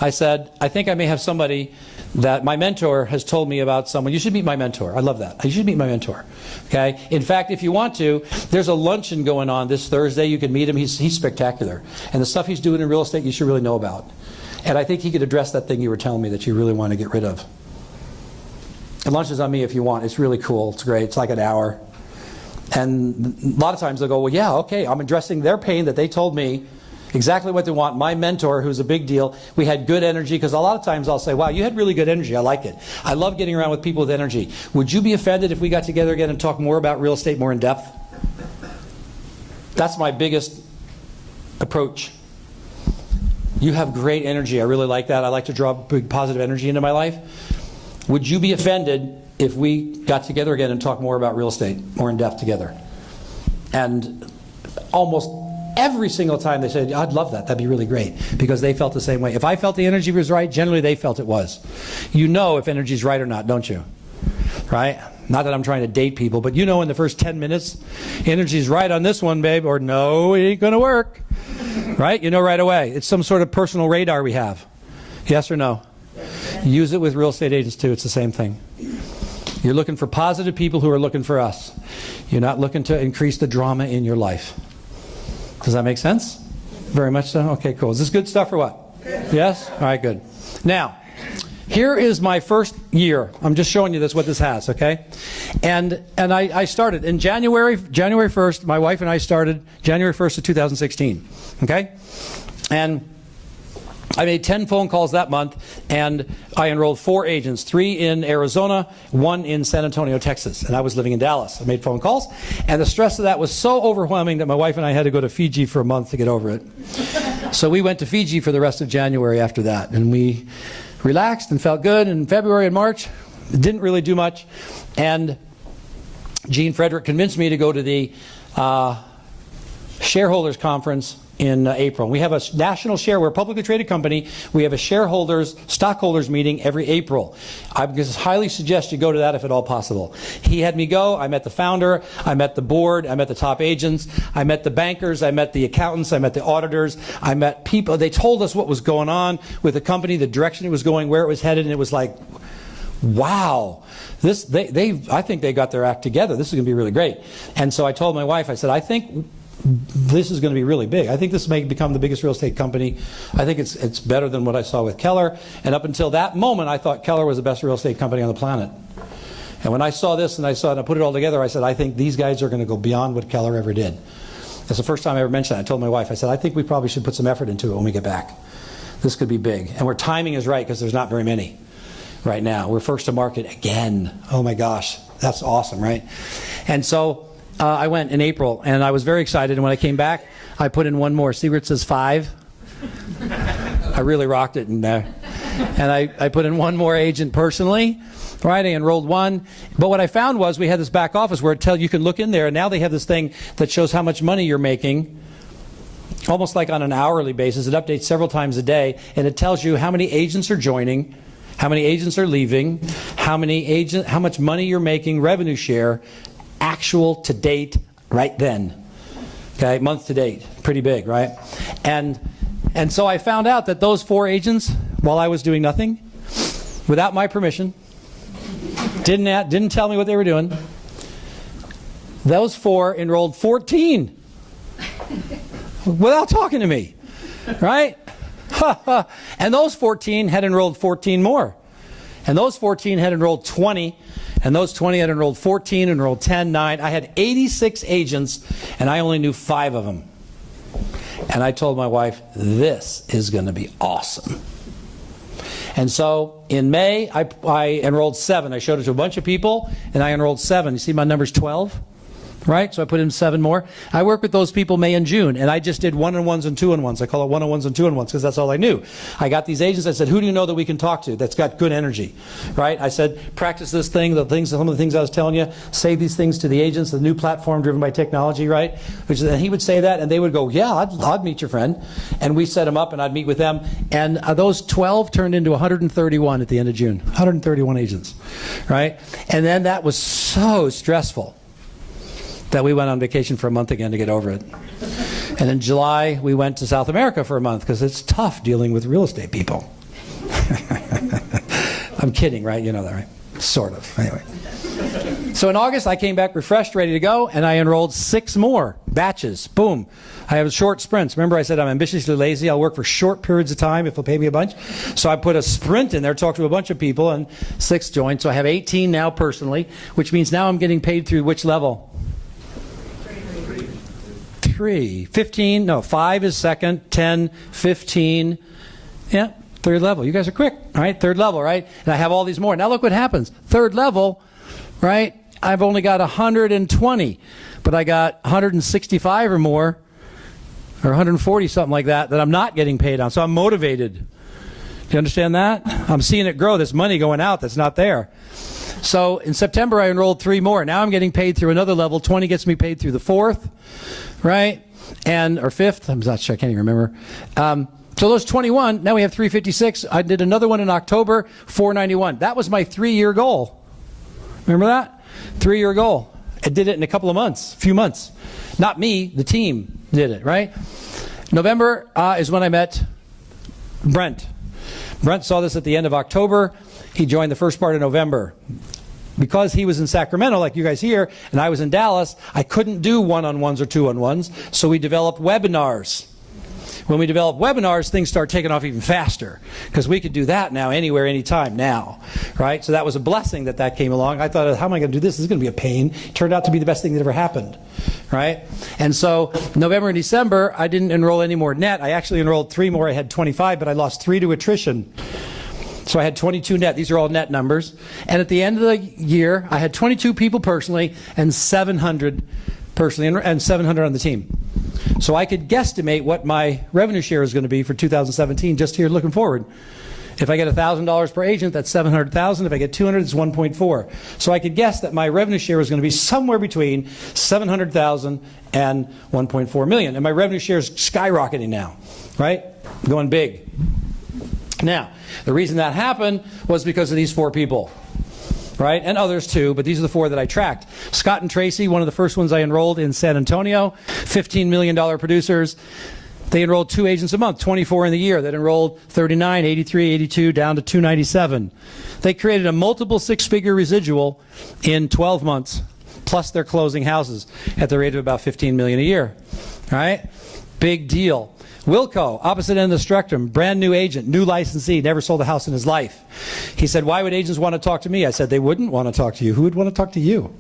I said, I think I may have somebody that my mentor has told me about someone. You should meet my mentor. I love that. You should meet my mentor. Okay? In fact, if you want to, there's a luncheon going on this Thursday. You can meet him. He's spectacular. And the stuff he's doing in real estate you should really know about. And I think he could address that thing you were telling me that you really want to get rid of. And lunch is on me if you want. It's really cool. It's great. It's like an hour. And a lot of times they'll go, well, yeah, okay, I'm addressing their pain that they told me exactly what they want. My mentor, who's a big deal, we had good energy, because a lot of times I'll say, wow, you had really good energy. I like it. I love getting around with people with energy. Would you be offended if we got together again and talked more about real estate more in depth? That's my biggest approach. You have great energy. I really like that. I like to draw big positive energy into my life. Would you be offended if we got together again and talked more about real estate, more in depth together? And almost every single time they said, I'd love that. That'd be really great. Because they felt the same way. If I felt the energy was right, generally they felt it was. You know if energy's right or not, don't you? Right? Not that I'm trying to date people, but in the first 10 minutes, energy's right on this one, babe, or no, it ain't going to work. Right? You know right away. It's some sort of personal radar we have. Yes or no? Use it with real estate agents too. It's the same thing. You're looking for positive people who are looking for us. You're not looking to increase the drama in your life. Does that make sense? Very much so? Okay, cool. Is this good stuff or what? Yes? All right, good. Now, here is my first year. I'm just showing you what this has, okay? And I started in January 1st, my wife and I started January 1st of 2016, okay? And I made 10 phone calls that month, and I enrolled 4 agents, 3 in Arizona, 1 in San Antonio, Texas. And I was living in Dallas. I made phone calls, and the stress of that was so overwhelming that my wife and I had to go to Fiji for a month to get over it. So we went to Fiji for the rest of January after that, and we relaxed and felt good. In February and March, it didn't really do much. And Gene Frederick convinced me to go to the shareholders conference in April. We have a national share. We're a publicly traded company. We have a stockholders meeting every April. I just highly suggest you go to that if at all possible. He had me go. I met the founder. I met the board. I met the top agents. I met the bankers. I met the accountants. I met the auditors. I met people. They told us what was going on with the company, the direction it was going, where it was headed, and it was like, wow, I think they got their act together. This is going to be really great. And so I told my wife, I said, I think this is going to be really big. I think this may become the biggest real estate company. I think it's better than what I saw with Keller. And up until that moment, I thought Keller was the best real estate company on the planet. And when I saw this and I put it all together, I said, I think these guys are going to go beyond what Keller ever did. That's the first time I ever mentioned that. I told my wife, I said, I think we probably should put some effort into it when we get back. This could be big. And our timing is right because there's not very many right now. We're first to market again. Oh my gosh, that's awesome, right? And so I went in April, and I was very excited. And when I came back, I put in one more. See where it says 5? I really rocked it in there. And I put in one more agent personally. Right, I enrolled one. But what I found was we had this back office where you can look in there, and now they have this thing that shows how much money you're making, almost like on an hourly basis. It updates several times a day, and it tells you how many agents are joining, how many agents are leaving, how much money you're making, revenue share, actual to date right then. Okay, month to date. Pretty big, right? And so I found out that those 4 agents, while I was doing nothing, without my permission, didn't tell me what they were doing, those 4 enrolled 14 without talking to me, right? And those 14 had enrolled 14 more. And those 14 had enrolled 20. And those 20 had enrolled 14, enrolled 10, 9. I had 86 agents, and I only knew 5 of them. And I told my wife, this is going to be awesome. And so in May, I enrolled 7. I showed it to a bunch of people, and I enrolled 7. You see my number's 12? Right? So I put in 7 more. I work with those people May and June, and I just did 1-on-1s and 2-on-1s. I call it 1-on-1s and 2-on-1s because that's all I knew. I got these agents. I said, who do you know that we can talk to that's got good energy? Right? I said, practice this thing, some of the things I was telling you, say these things to the agents, the new platform driven by technology, right? And he would say that, and they would go, yeah, I'd meet your friend. And we set them up, and I'd meet with them. And those 12 turned into 131 at the end of June. 131 agents, right? And then that was so stressful that we went on vacation for a month again to get over it. And in July, we went to South America for a month because it's tough dealing with real estate people. I'm kidding, right? You know that, right? Sort of. Anyway. So in August, I came back refreshed, ready to go, and I enrolled 6 more batches. Boom. I have short sprints. Remember I said I'm ambitiously lazy. I'll work for short periods of time if they'll pay me a bunch. So I put a sprint in there, talked to a bunch of people, and 6 joined. So I have 18 now personally, which means now I'm getting paid through which level? 3. 15, no, 5 is second, 10, 15, yeah, 3rd level. You guys are quick, all right? 3rd level, right? And I have all these more. Now look what happens. 3rd level, right? I've only got 120, but I got 165 or more, or 140, something like that I'm not getting paid on. So I'm motivated. Do you understand that? I'm seeing it grow. There's money going out that's not there. So in September, I enrolled 3 more. Now I'm getting paid through another level. 20 gets me paid through the 4th, right? Or 5th. I'm not sure. I can't even remember. So those 21, now we have 356. I did another one in October, 491. That was my 3-year goal. Remember that? 3-year goal. I did it in a couple of months, few months. Not me, the team did it, right? November is when I met Brent. Brent saw this at the end of October. He joined the first part of November. Because he was in Sacramento, like you guys here, and I was in Dallas, I couldn't do 1-on-1s or 2-on-1s, so we developed webinars. When we develop webinars, things start taking off even faster because we could do that now anywhere, anytime now, right? So that was a blessing that came along. I thought, how am I going to do this? This is going to be a pain. It turned out to be the best thing that ever happened, right? And so November and December, I didn't enroll any more net. I actually enrolled 3 more. I had 25, but I lost 3 to attrition. So I had 22 net. These are all net numbers. And at the end of the year, I had 22 people personally and 700 personally, and 700 on the team. So I could guesstimate what my revenue share is going to be for 2017 just here looking forward. If I get $1,000 per agent, that's $700,000. If I get 200, it's 1.4. So I could guess that my revenue share was going to be somewhere between $700,000 and 1.4 million. And my revenue share is skyrocketing now, right? Going big. Now, the reason that happened was because of these 4 people, right? And others too, but these are the 4 that I tracked. Scott and Tracy, one of the first ones I enrolled in San Antonio, $15 million producers. They enrolled 2 agents a month, 24 in the year. That enrolled 39, 83, 82, down to 297. They created a multiple 6-figure residual in 12 months, plus they're closing houses at the rate of about 15 million a year. All right? Big deal. Wilco, opposite end of the spectrum, brand new agent, new licensee, never sold a house in his life. He said, why would agents want to talk to me? I said, they wouldn't want to talk to you. Who would want to talk to you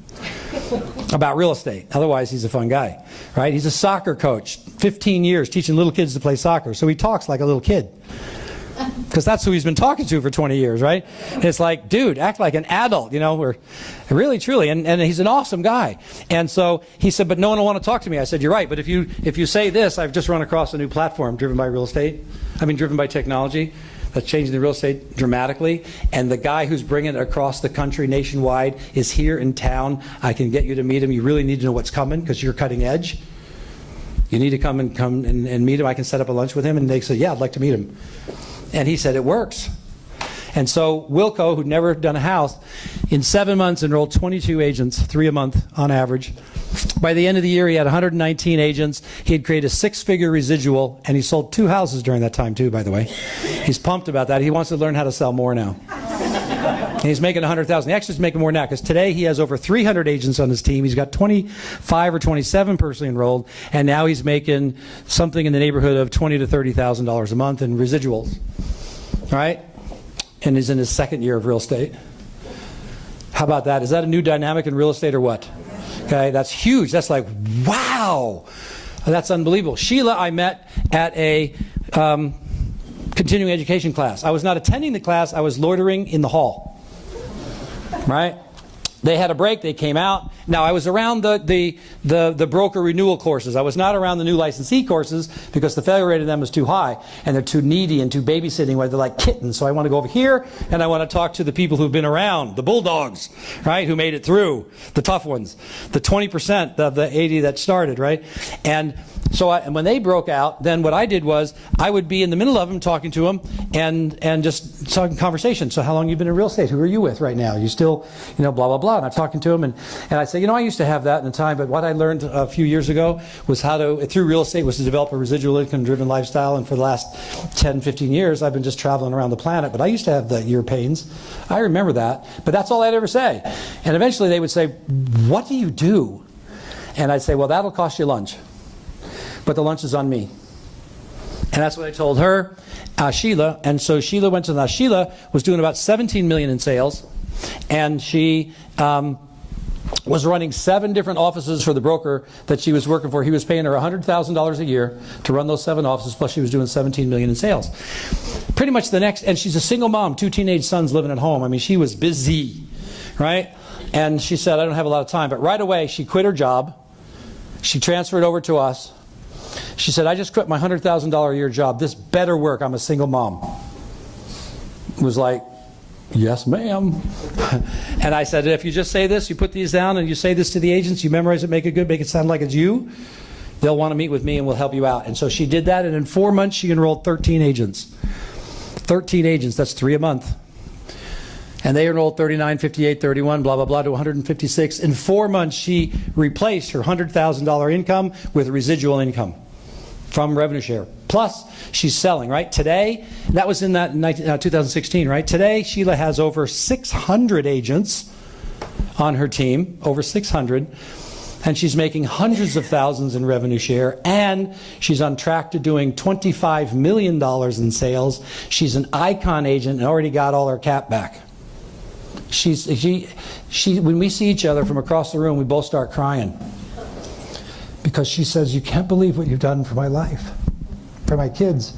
about real estate? Otherwise, he's a fun guy, right? He's a soccer coach, 15 years teaching little kids to play soccer. So he talks like a little kid. Because that's who he's been talking to for 20 years, right? And it's like, dude, act like an adult, you know, we're really, truly. And he's an awesome guy. And so he said, but no one will want to talk to me. I said, you're right. But if you say this, I've just run across a new platform driven by technology that's changing the real estate dramatically. And the guy who's bringing it across the country nationwide is here in town. I can get you to meet him. You really need to know what's coming because you're cutting edge. You need to come and meet him. I can set up a lunch with him. And they said, yeah, I'd like to meet him. And he said, it works. And so Wilco, who'd never done a house, in 7 months enrolled 22 agents, 3 a month on average. By the end of the year, he had 119 agents. He had created a 6-figure residual, and he sold 2 houses during that time too, by the way. He's pumped about that. He wants to learn how to sell more now. And he's making $100,000. He actually is making more now because today he has over 300 agents on his team. He's got 25 or 27 personally enrolled, and now he's making something in the neighborhood of $20,000 to $30,000 a month in residuals. All right? And he's in his 2nd year of real estate. How about that? Is that a new dynamic in real estate or what? Okay, that's huge. That's like, wow. That's unbelievable. Sheila I met at a continuing education class. I was not attending the class. I was loitering in the hall. Right? They had a break. They came out. Now, I was around the broker renewal courses. I was not around the new licensee courses because the failure rate of them is too high, and they're too needy and too babysitting, where they're like kittens. So I want to go over here, and I want to talk to the people who've been around, the bulldogs, right, who made it through, the tough ones, the 20% of the 80 that started, right? And so and when they broke out, then what I did was I would be in the middle of them talking to them and just talking conversation. So how long have you been in real estate? Who are you with right now? You still, blah, blah, blah. And I'm talking to them, and I say, I used to have that in the time, but what I learned a few years ago was through real estate, was to develop a residual income-driven lifestyle. And for the last 10, 15 years, I've been just traveling around the planet. But I used to have the ear pains. I remember that. But that's all I'd ever say. And eventually they would say, what do you do? And I'd say, well, that'll cost you lunch. But the lunch is on me. And that's what I told her, Sheila. And so Sheila went to that. Sheila was doing about 17 million in sales. And she was running 7 different offices for the broker that she was working for. He was paying her $100,000 a year to run those 7 offices, plus she was doing 17 million in sales. Pretty much and she's a single mom, 2 teenage sons living at home. I mean, she was busy, right? And she said, I don't have a lot of time. But right away, she quit her job. She transferred over to us. She said, I just quit my $100,000 a year job. This better work. I'm a single mom. It was like, yes, ma'am. And I said, if you just say this, you put these down and you say this to the agents, you memorize it, make it good, make it sound like it's you, they'll want to meet with me and we'll help you out. And so she did that, and in 4 months she enrolled 13 agents. 13 agents, that's 3 a month. And they enrolled 39, 58, 31, blah, blah, blah, to 156. In 4 months, she replaced her $100,000 income with residual income from revenue share. Plus, she's selling, right? Today, that was in that 2016, right? Today, Sheila has over 600 agents on her team, over 600. And she's making hundreds of thousands in revenue share, and she's on track to doing $25 million in sales. She's an icon agent and already got all her cap back. When we see each other from across the room, we both start crying. Because she says, you can't believe what you've done for my life, for my kids.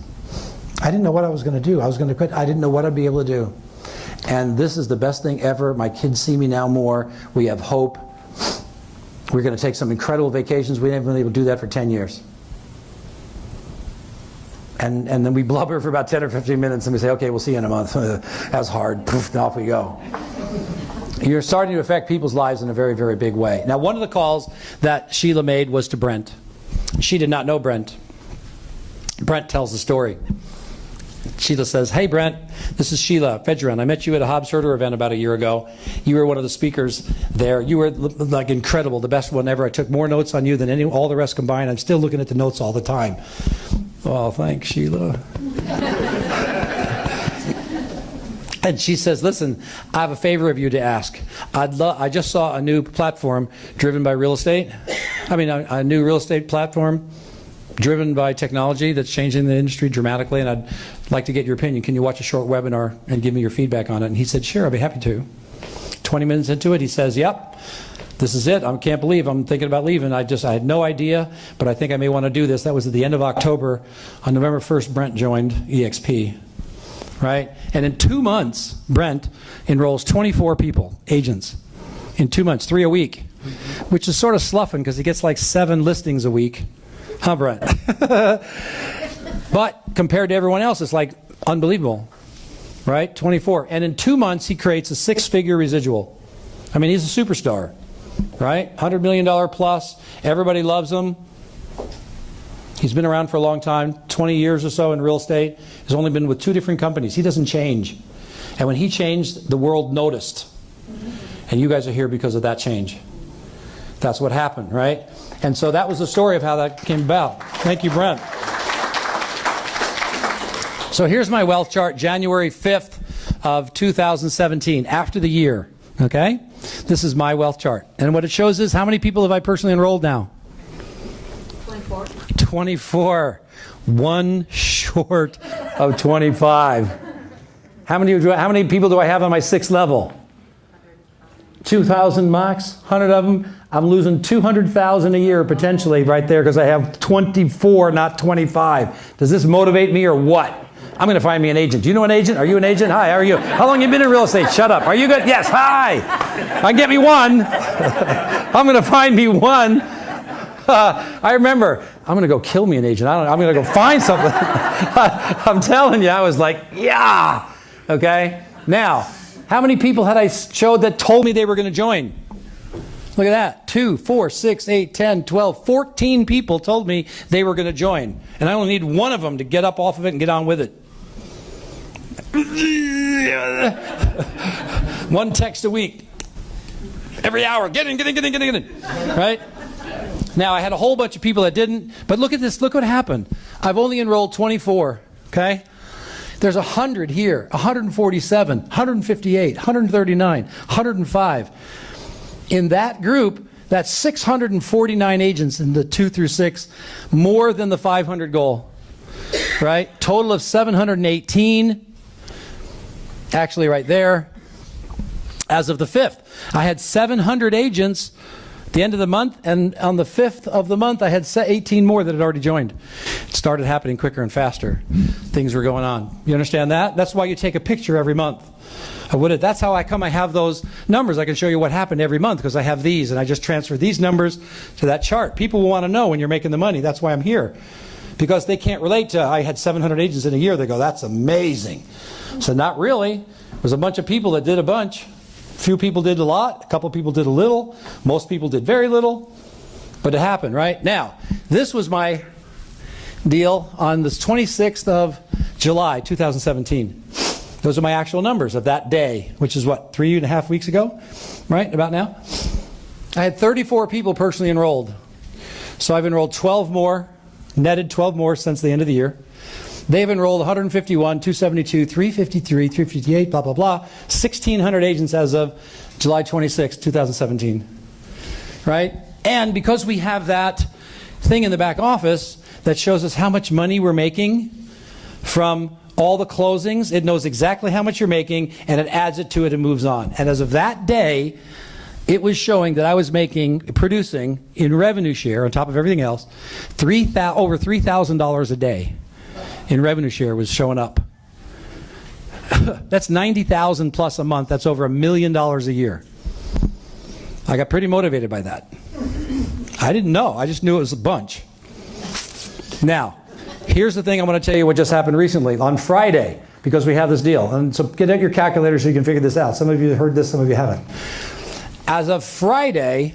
I didn't know what I was going to do. I was going to quit. I didn't know what I'd be able to do. And this is the best thing ever. My kids see me now more. We have hope. We're going to take some incredible vacations. We haven't been able to do that for 10 years. And then we blubber for about 10 or 15 minutes and we say, okay, we'll see you in a month. That's hard. Poof, and off we go. You're starting to affect people's lives in a very, very big way. Now, one of the calls that Sheila made was to Brent. She did not know Brent. Brent tells the story. Sheila says, hey, Brent, this is Sheila Fedgeron. I met you at a Hobbs Herder event about a year ago. You were one of the speakers there. You were like incredible, the best one ever. I took more notes on you than all the rest combined. I'm still looking at the notes all the time. Oh, thanks, Sheila. And she says, listen, I have a favor of you to ask. I just saw a new platform driven by real estate. A new real estate platform driven by technology that's changing the industry dramatically, and I'd like to get your opinion. Can you watch a short webinar and give me your feedback on it? And he said, sure, I'd be happy to. 20 minutes into it, he says, yep, this is it. I can't believe I'm thinking about leaving. I had no idea, but I think I may want to do this. That was at the end of October. On November 1st, Brent joined eXp. Right? And in 2 months, Brent enrolls 24 people, agents. In 2 months, 3 a week, which is sort of sloughing because he gets like 7 listings a week. Huh, Brent? But compared to everyone else, it's like unbelievable. Right? 24. And in 2 months, he creates a 6-figure residual. He's a superstar. Right? $100 million plus. Everybody loves him. He's been around for a long time, 20 years or so in real estate. He's only been with 2 different companies. He doesn't change. And when he changed, the world noticed. And you guys are here because of that change. That's what happened, right? And so that was the story of how that came about. Thank you, Brent. So here's my wealth chart, January 5th of 2017, after the year, okay? This is my wealth chart. And what it shows is how many people have I personally enrolled now? 24. One short of 25. How many people do I have on my 6th level? 2,000 max, 100 of them. I'm losing 200,000 a year potentially right there because I have 24, not 25. Does this motivate me or what? I'm going to find me an agent. Do you know an agent? Are you an agent? Hi, how are you? How long have you been in real estate? Shut up. Are you good? Yes, hi. I can get me one. I'm going to find me one. I remember, I'm going to go kill me an agent. I'm going to go find something. I'm telling you, I was like, yeah. Okay? Now, how many people had I showed that told me they were going to join? Look at that. 2, 4, 6, 8, 10, 12, 14 people told me they were going to join. And I only need one of them to get up off of it and get on with it. One text a week. Every hour. Get in. Right? Now, I had a whole bunch of people that didn't, but look at this. Look what happened. I've only enrolled 24, okay? There's 100 here, 147, 158, 139, 105. In that group, that's 649 agents in the 2 through 6, more than the 500 goal, right? Total of 718, actually right there. As of the 5th, I had 700 agents the end of the month, and on the 5th of the month, I had 18 more that had already joined. It started happening quicker and faster. Things were going on. You understand that? That's why you take a picture every month. That's how I have those numbers. I can show you what happened every month because I have these, and I just transfer these numbers to that chart. People will want to know when you're making the money. That's why I'm here. Because they can't relate to, I had 700 agents in a year. They go, that's amazing. So not really. There's a bunch of people that did a bunch. Few people did a lot, a couple people did a little, most people did very little, but it happened, right? Now, this was my deal on the 26th of July, 2017. Those are my actual numbers of that day, which is what, 3.5 weeks ago, right, about now? I had 34 people personally enrolled. So I've enrolled 12 more, netted 12 more since the end of the year. They've enrolled 151, 272, 353, 358, blah, blah, blah. 1,600 agents as of July 26, 2017. Right? And because we have that thing in the back office that shows us how much money we're making from all the closings, it knows exactly how much you're making, and it adds it to it and moves on. And as of that day, it was showing that I was producing in revenue share, on top of everything else, over $3,000 a day. In revenue share was showing up. That's 90,000 plus a month. That's over $1 million a year. I got pretty motivated by that. I didn't know. I just knew it was a bunch. Now, Here's the thing I want to tell you what just happened recently. On Friday, because we have this deal. And so get out your calculator so you can figure this out. Some of you heard this, some of you haven't. As of Friday,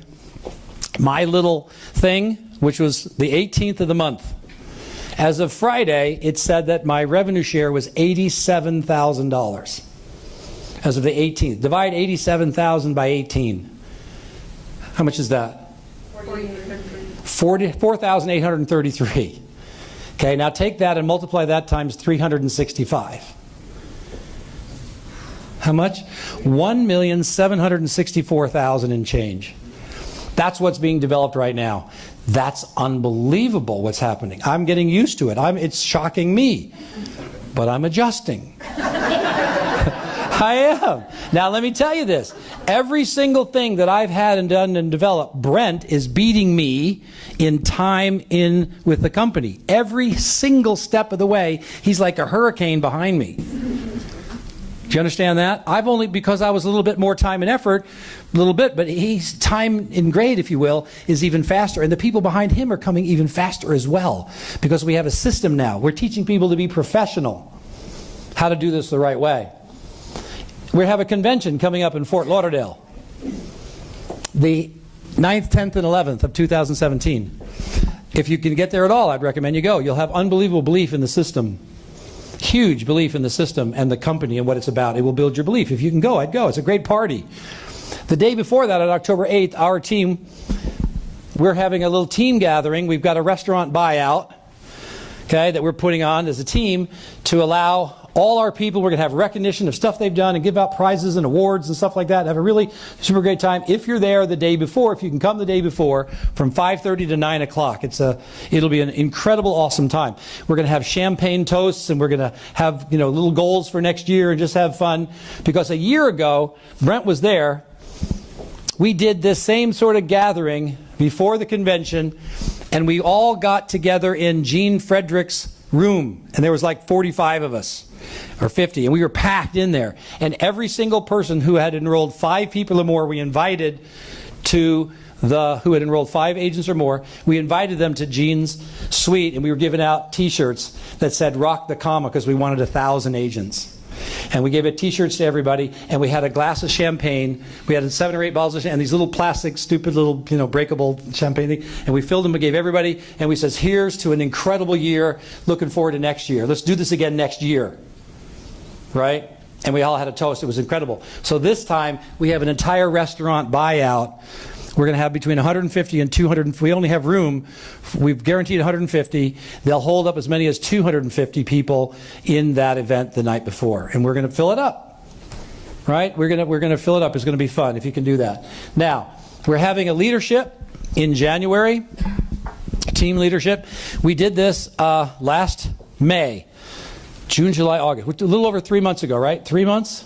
my little thing, which was the 18th of the month, as of Friday, it said that my revenue share was $87,000. As of the 18th. Divide 87,000 by 18. How much is that? 4,833. Okay, now take that and multiply that times 365. How much? 1,764,000 and change. That's what's being developed right now. That's unbelievable what's happening. I'm getting used to it. It's shocking me, but I'm adjusting. I am. Now let me tell you this. Every single thing that I've had and done and developed, Brent is beating me in time with the company. Every single step of the way, he's like a hurricane behind me. Do you understand that? I've only, because I was a little bit more time and effort, a little bit, but he's time in grade, if you will, is even faster. And the people behind him are coming even faster as well, because we have a system now. We're teaching people to be professional, how to do this the right way. We have a convention coming up in Fort Lauderdale, the 9th, 10th, and 11th of 2017. If you can get there at all, I'd recommend you go. You'll have unbelievable belief in the system. Huge belief in the system and the company and what it's about. It will build your belief. If you can go, I'd go. It's a great party. The day before that, on October 8th, our team, we're having a little team gathering. We've got a restaurant buyout, okay, that we're putting on as a team to allow all our people. We're going to have recognition of stuff they've done and give out prizes and awards and stuff like that. Have a really super great time. If you're there the day before, if you can come the day before, from 5:30 to 9 o'clock, it'll be an incredible, awesome time. We're going to have champagne toasts, and we're going to have little goals for next year and just have fun. Because a year ago, Brent was there. We did this same sort of gathering before the convention, and we all got together in Gene Frederick's room, and there was like 45 of us. Or 50, and we were packed in there. And every single person who had enrolled 5 people or more, we invited who had enrolled 5 agents or more, we invited them to Gene's suite, and we were giving out t-shirts that said "Rock the Comma," because we wanted 1,000 agents. And we gave it t-shirts to everybody, and we had a glass of champagne. We had 7 or 8 bottles of champagne, and these little plastic, stupid little, breakable champagne thing. And we filled them and gave everybody, and we says, "Here's to an incredible year. Looking forward to next year. Let's do this again next year." Right? And we all had a toast. It was incredible. So this time, we have an entire restaurant buyout. We're going to have between 150 and 200. We only have room. We've guaranteed 150. They'll hold up as many as 250 people in that event the night before. And we're going to fill it up. Right? We're going to fill it up. It's going to be fun if you can do that. Now, we're having a leadership in January. Team leadership. We did this last May. June, July, August. A little over 3 months ago, right? 3 months?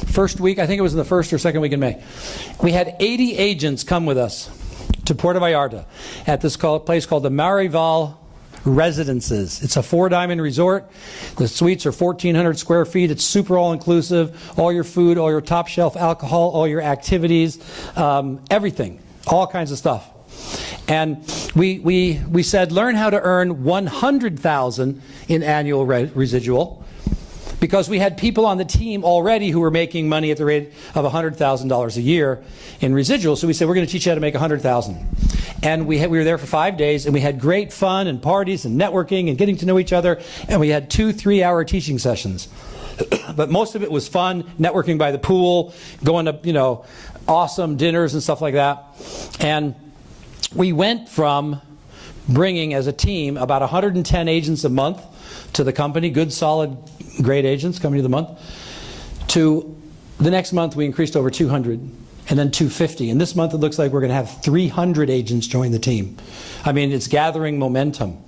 First week, I think it was in the first or second week in May. We had 80 agents come with us to Puerto Vallarta at this place called the Marival Residences. It's a 4-diamond resort. The suites are 1,400 square feet. It's super all-inclusive. All your food, all your top-shelf alcohol, all your activities, everything. All kinds of stuff. And we said, learn how to earn $100,000 in annual residual, because we had people on the team already who were making money at the rate of $100,000 a year in residual. So we said, we're going to teach you how to make $100,000. And we were there for 5 days, and we had great fun and parties and networking and getting to know each other. And we had 2 3-hour teaching sessions. But most of it was fun, networking by the pool, going to, awesome dinners and stuff like that. And we went from bringing, as a team, about 110 agents a month to the company, good, solid, great agents coming to the month, to the next month we increased over 200, and then 250. And this month it looks like we're going to have 300 agents join the team. I mean, it's gathering momentum,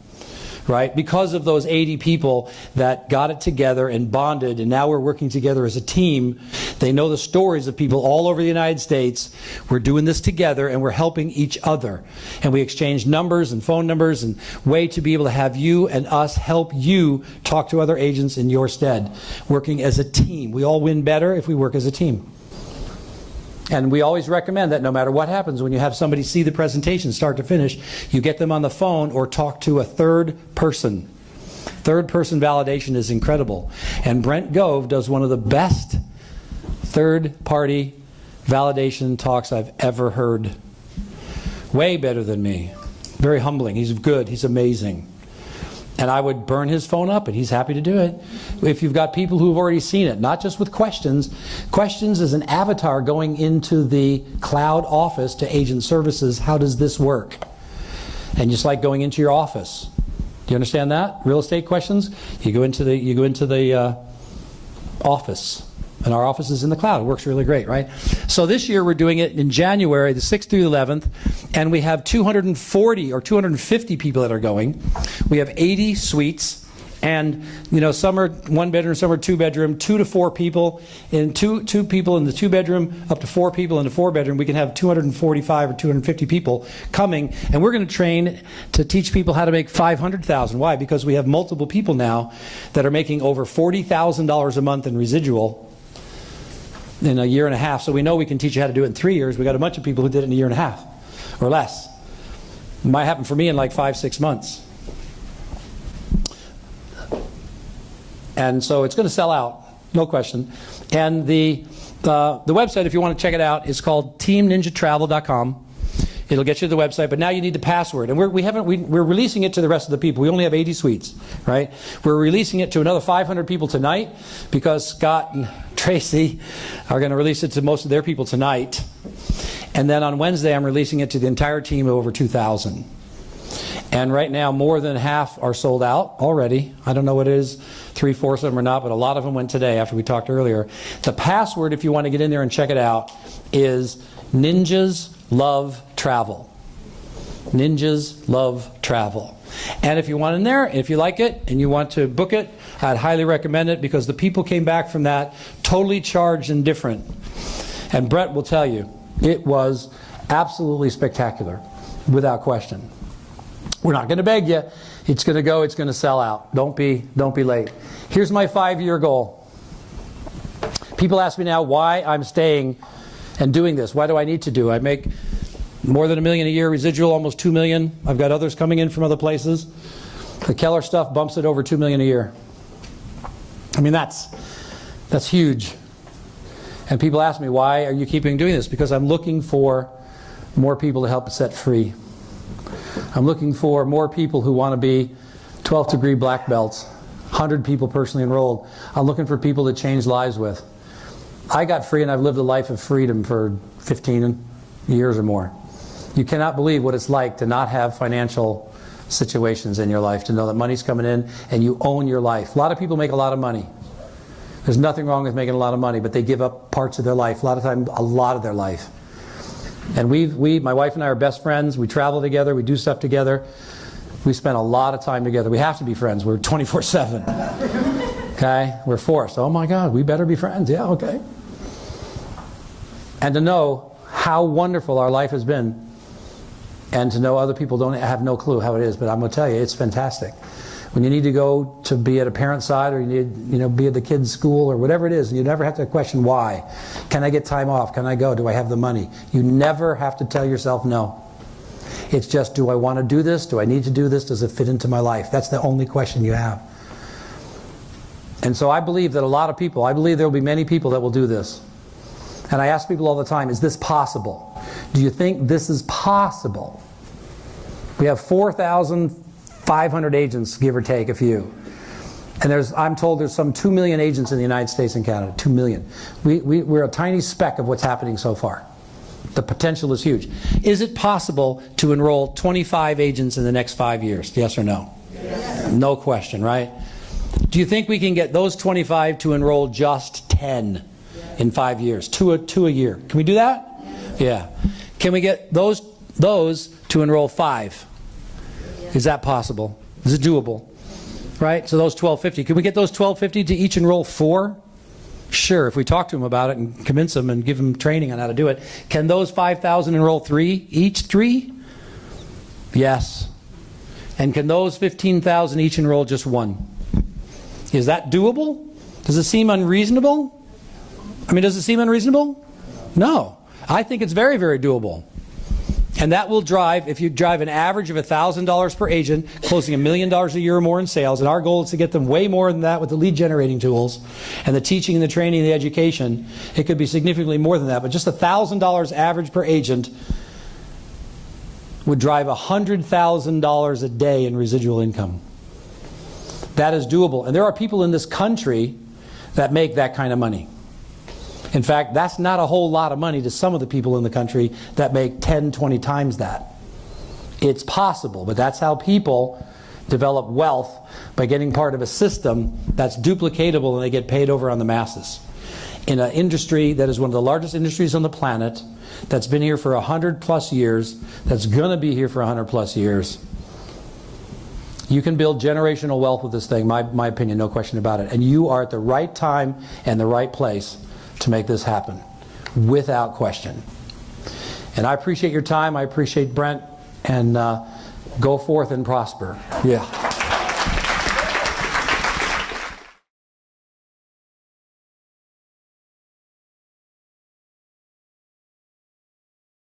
right? Because of those 80 people that got it together and bonded, and now we're working together as a team. They know the stories of people all over the United States. We're doing this together, and we're helping each other. And we exchange numbers and phone numbers, and way to be able to have you and us help you talk to other agents in your stead, working as a team. We all win better if we work as a team. And we always recommend that no matter what happens, when you have somebody see the presentation start to finish, you get them on the phone or talk to a third person. Third-person validation is incredible. And Brent Gove does one of the best third-party validation talks I've ever heard. Way better than me. Very humbling. He's good. He's amazing. And I would burn his phone up, and he's happy to do it. If you've got people who've already seen it, not just with questions. Questions is an avatar going into the cloud office to agent services. How does this work? And just like going into your office. Do you understand that? Real estate questions? You go into the office. And our office is in the cloud. It works really great, right? So this year we're doing it in January, the 6th through the 11th, and we have 240 or 250 people that are going. We have 80 suites, and some are one bedroom, some are two bedroom, 2 to 4 people, and two people in the 2 bedroom, up to 4 people in the 4 bedroom. We can have 245 or 250 people coming, and we're going to train to teach people how to make $500,000. Why? Because we have multiple people now that are making over $40,000 a month in residual in a year and a half. So we know we can teach you how to do it in 3 years. We got a bunch of people who did it in a year and a half or less. It might happen for me in like 5-6 months. And so it's going to sell out, no question. And the website, if you want to check it out, is called teamninjatravel.com. It'll get you to the website, but now you need the password. And we're releasing it to the rest of the people. We only have 80 suites, right? We're releasing it to another 500 people tonight because Scott and Tracy are going to release it to most of their people tonight. And then on Wednesday, I'm releasing it to the entire team of over 2,000. And right now, more than half are sold out already. I don't know what it is, 3/4 of them are not, but a lot of them went today after we talked earlier. The password, if you want to get in there and check it out, is Ninjas Love Travel. Ninjas Love Travel. And if you want in there, if you like it and you want to book it, I'd highly recommend it because the people came back from that totally charged and different. And Brett will tell you, it was absolutely spectacular, without question. We're not going to beg you. It's going to go, it's going to sell out. Don't be late. Here's my 5-year goal. People ask me now why I'm staying and doing this. Why do I need to do? I make more than $1 million a year residual, almost $2 million. I've got others coming in from other places. The Keller stuff bumps it over $2 million a year. I mean, that's huge. And people ask me, why are you keeping doing this? Because I'm looking for more people to help set free. I'm looking for more people who want to be 12th degree black belts, 100 people personally enrolled. I'm looking for people to change lives with. I got free and I've lived a life of freedom for 15 years or more. You cannot believe what it's like to not have financial situations in your life, to know that money's coming in and you own your life. A lot of people make a lot of money. There's nothing wrong with making a lot of money, but they give up parts of their life, a lot of time, a lot of their life. And my wife and I are best friends. We travel together. We do stuff together. We spend a lot of time together. We have to be friends. We're 24/7. Okay? We're forced. Oh my God, we better be friends. Yeah, okay. And to know how wonderful our life has been, and to know other people have no clue how it is, but I'm going to tell you, it's fantastic. When you need to go to be at a parent's side, or you need be at the kids' school, or whatever it is, and you never have to question why. Can I get time off? Can I go? Do I have the money? You never have to tell yourself no. It's just, do I want to do this? Do I need to do this? Does it fit into my life? That's the only question you have. And so I believe that a lot of people, I believe there will be many people that will do this. And I ask people all the time, is this possible? Do you think this is possible? We have 4,500 agents, give or take a few. And I'm told there's some 2 million agents in the United States and Canada. 2 million. We're a tiny speck of what's happening so far. The potential is huge. Is it possible to enroll 25 agents in the next 5 years? Yes or no? Yes. No question, right? Do you think we can get those 25 to enroll just 10 in 5 years? Two a year. Can we do that? Yeah. Can we get those to enroll 5? Is that possible? Is it doable? Right? So those 1,250. Can we get those 1,250 to each enroll 4? Sure, if we talk to them about it and convince them and give them training on how to do it. Can those 5,000 enroll 3? Each 3? Yes. And can those 15,000 each enroll just 1? Is that doable? Does it seem unreasonable? I mean, does it seem unreasonable? No. I think it's very, very doable. And that will drive, if you drive an average of $1,000 per agent, closing $1 million a year or more in sales, and our goal is to get them way more than that with the lead generating tools and the teaching and the training and the education. It could be significantly more than that, but just $1,000 average per agent would drive $100,000 a day in residual income. That is doable. And there are people in this country that make that kind of money. In fact, that's not a whole lot of money to some of the people in the country that make 10, 20 times that. It's possible, but that's how people develop wealth, by getting part of a system that's duplicatable and they get paid over on the masses. In an industry that is one of the largest industries on the planet, that's been here for 100+ years, that's going to be here for 100+ years, you can build generational wealth with this thing, my opinion, no question about it. And you are at the right time and the right place to make this happen, without question. And I appreciate your time. I appreciate Brent. And go forth and prosper. Yeah.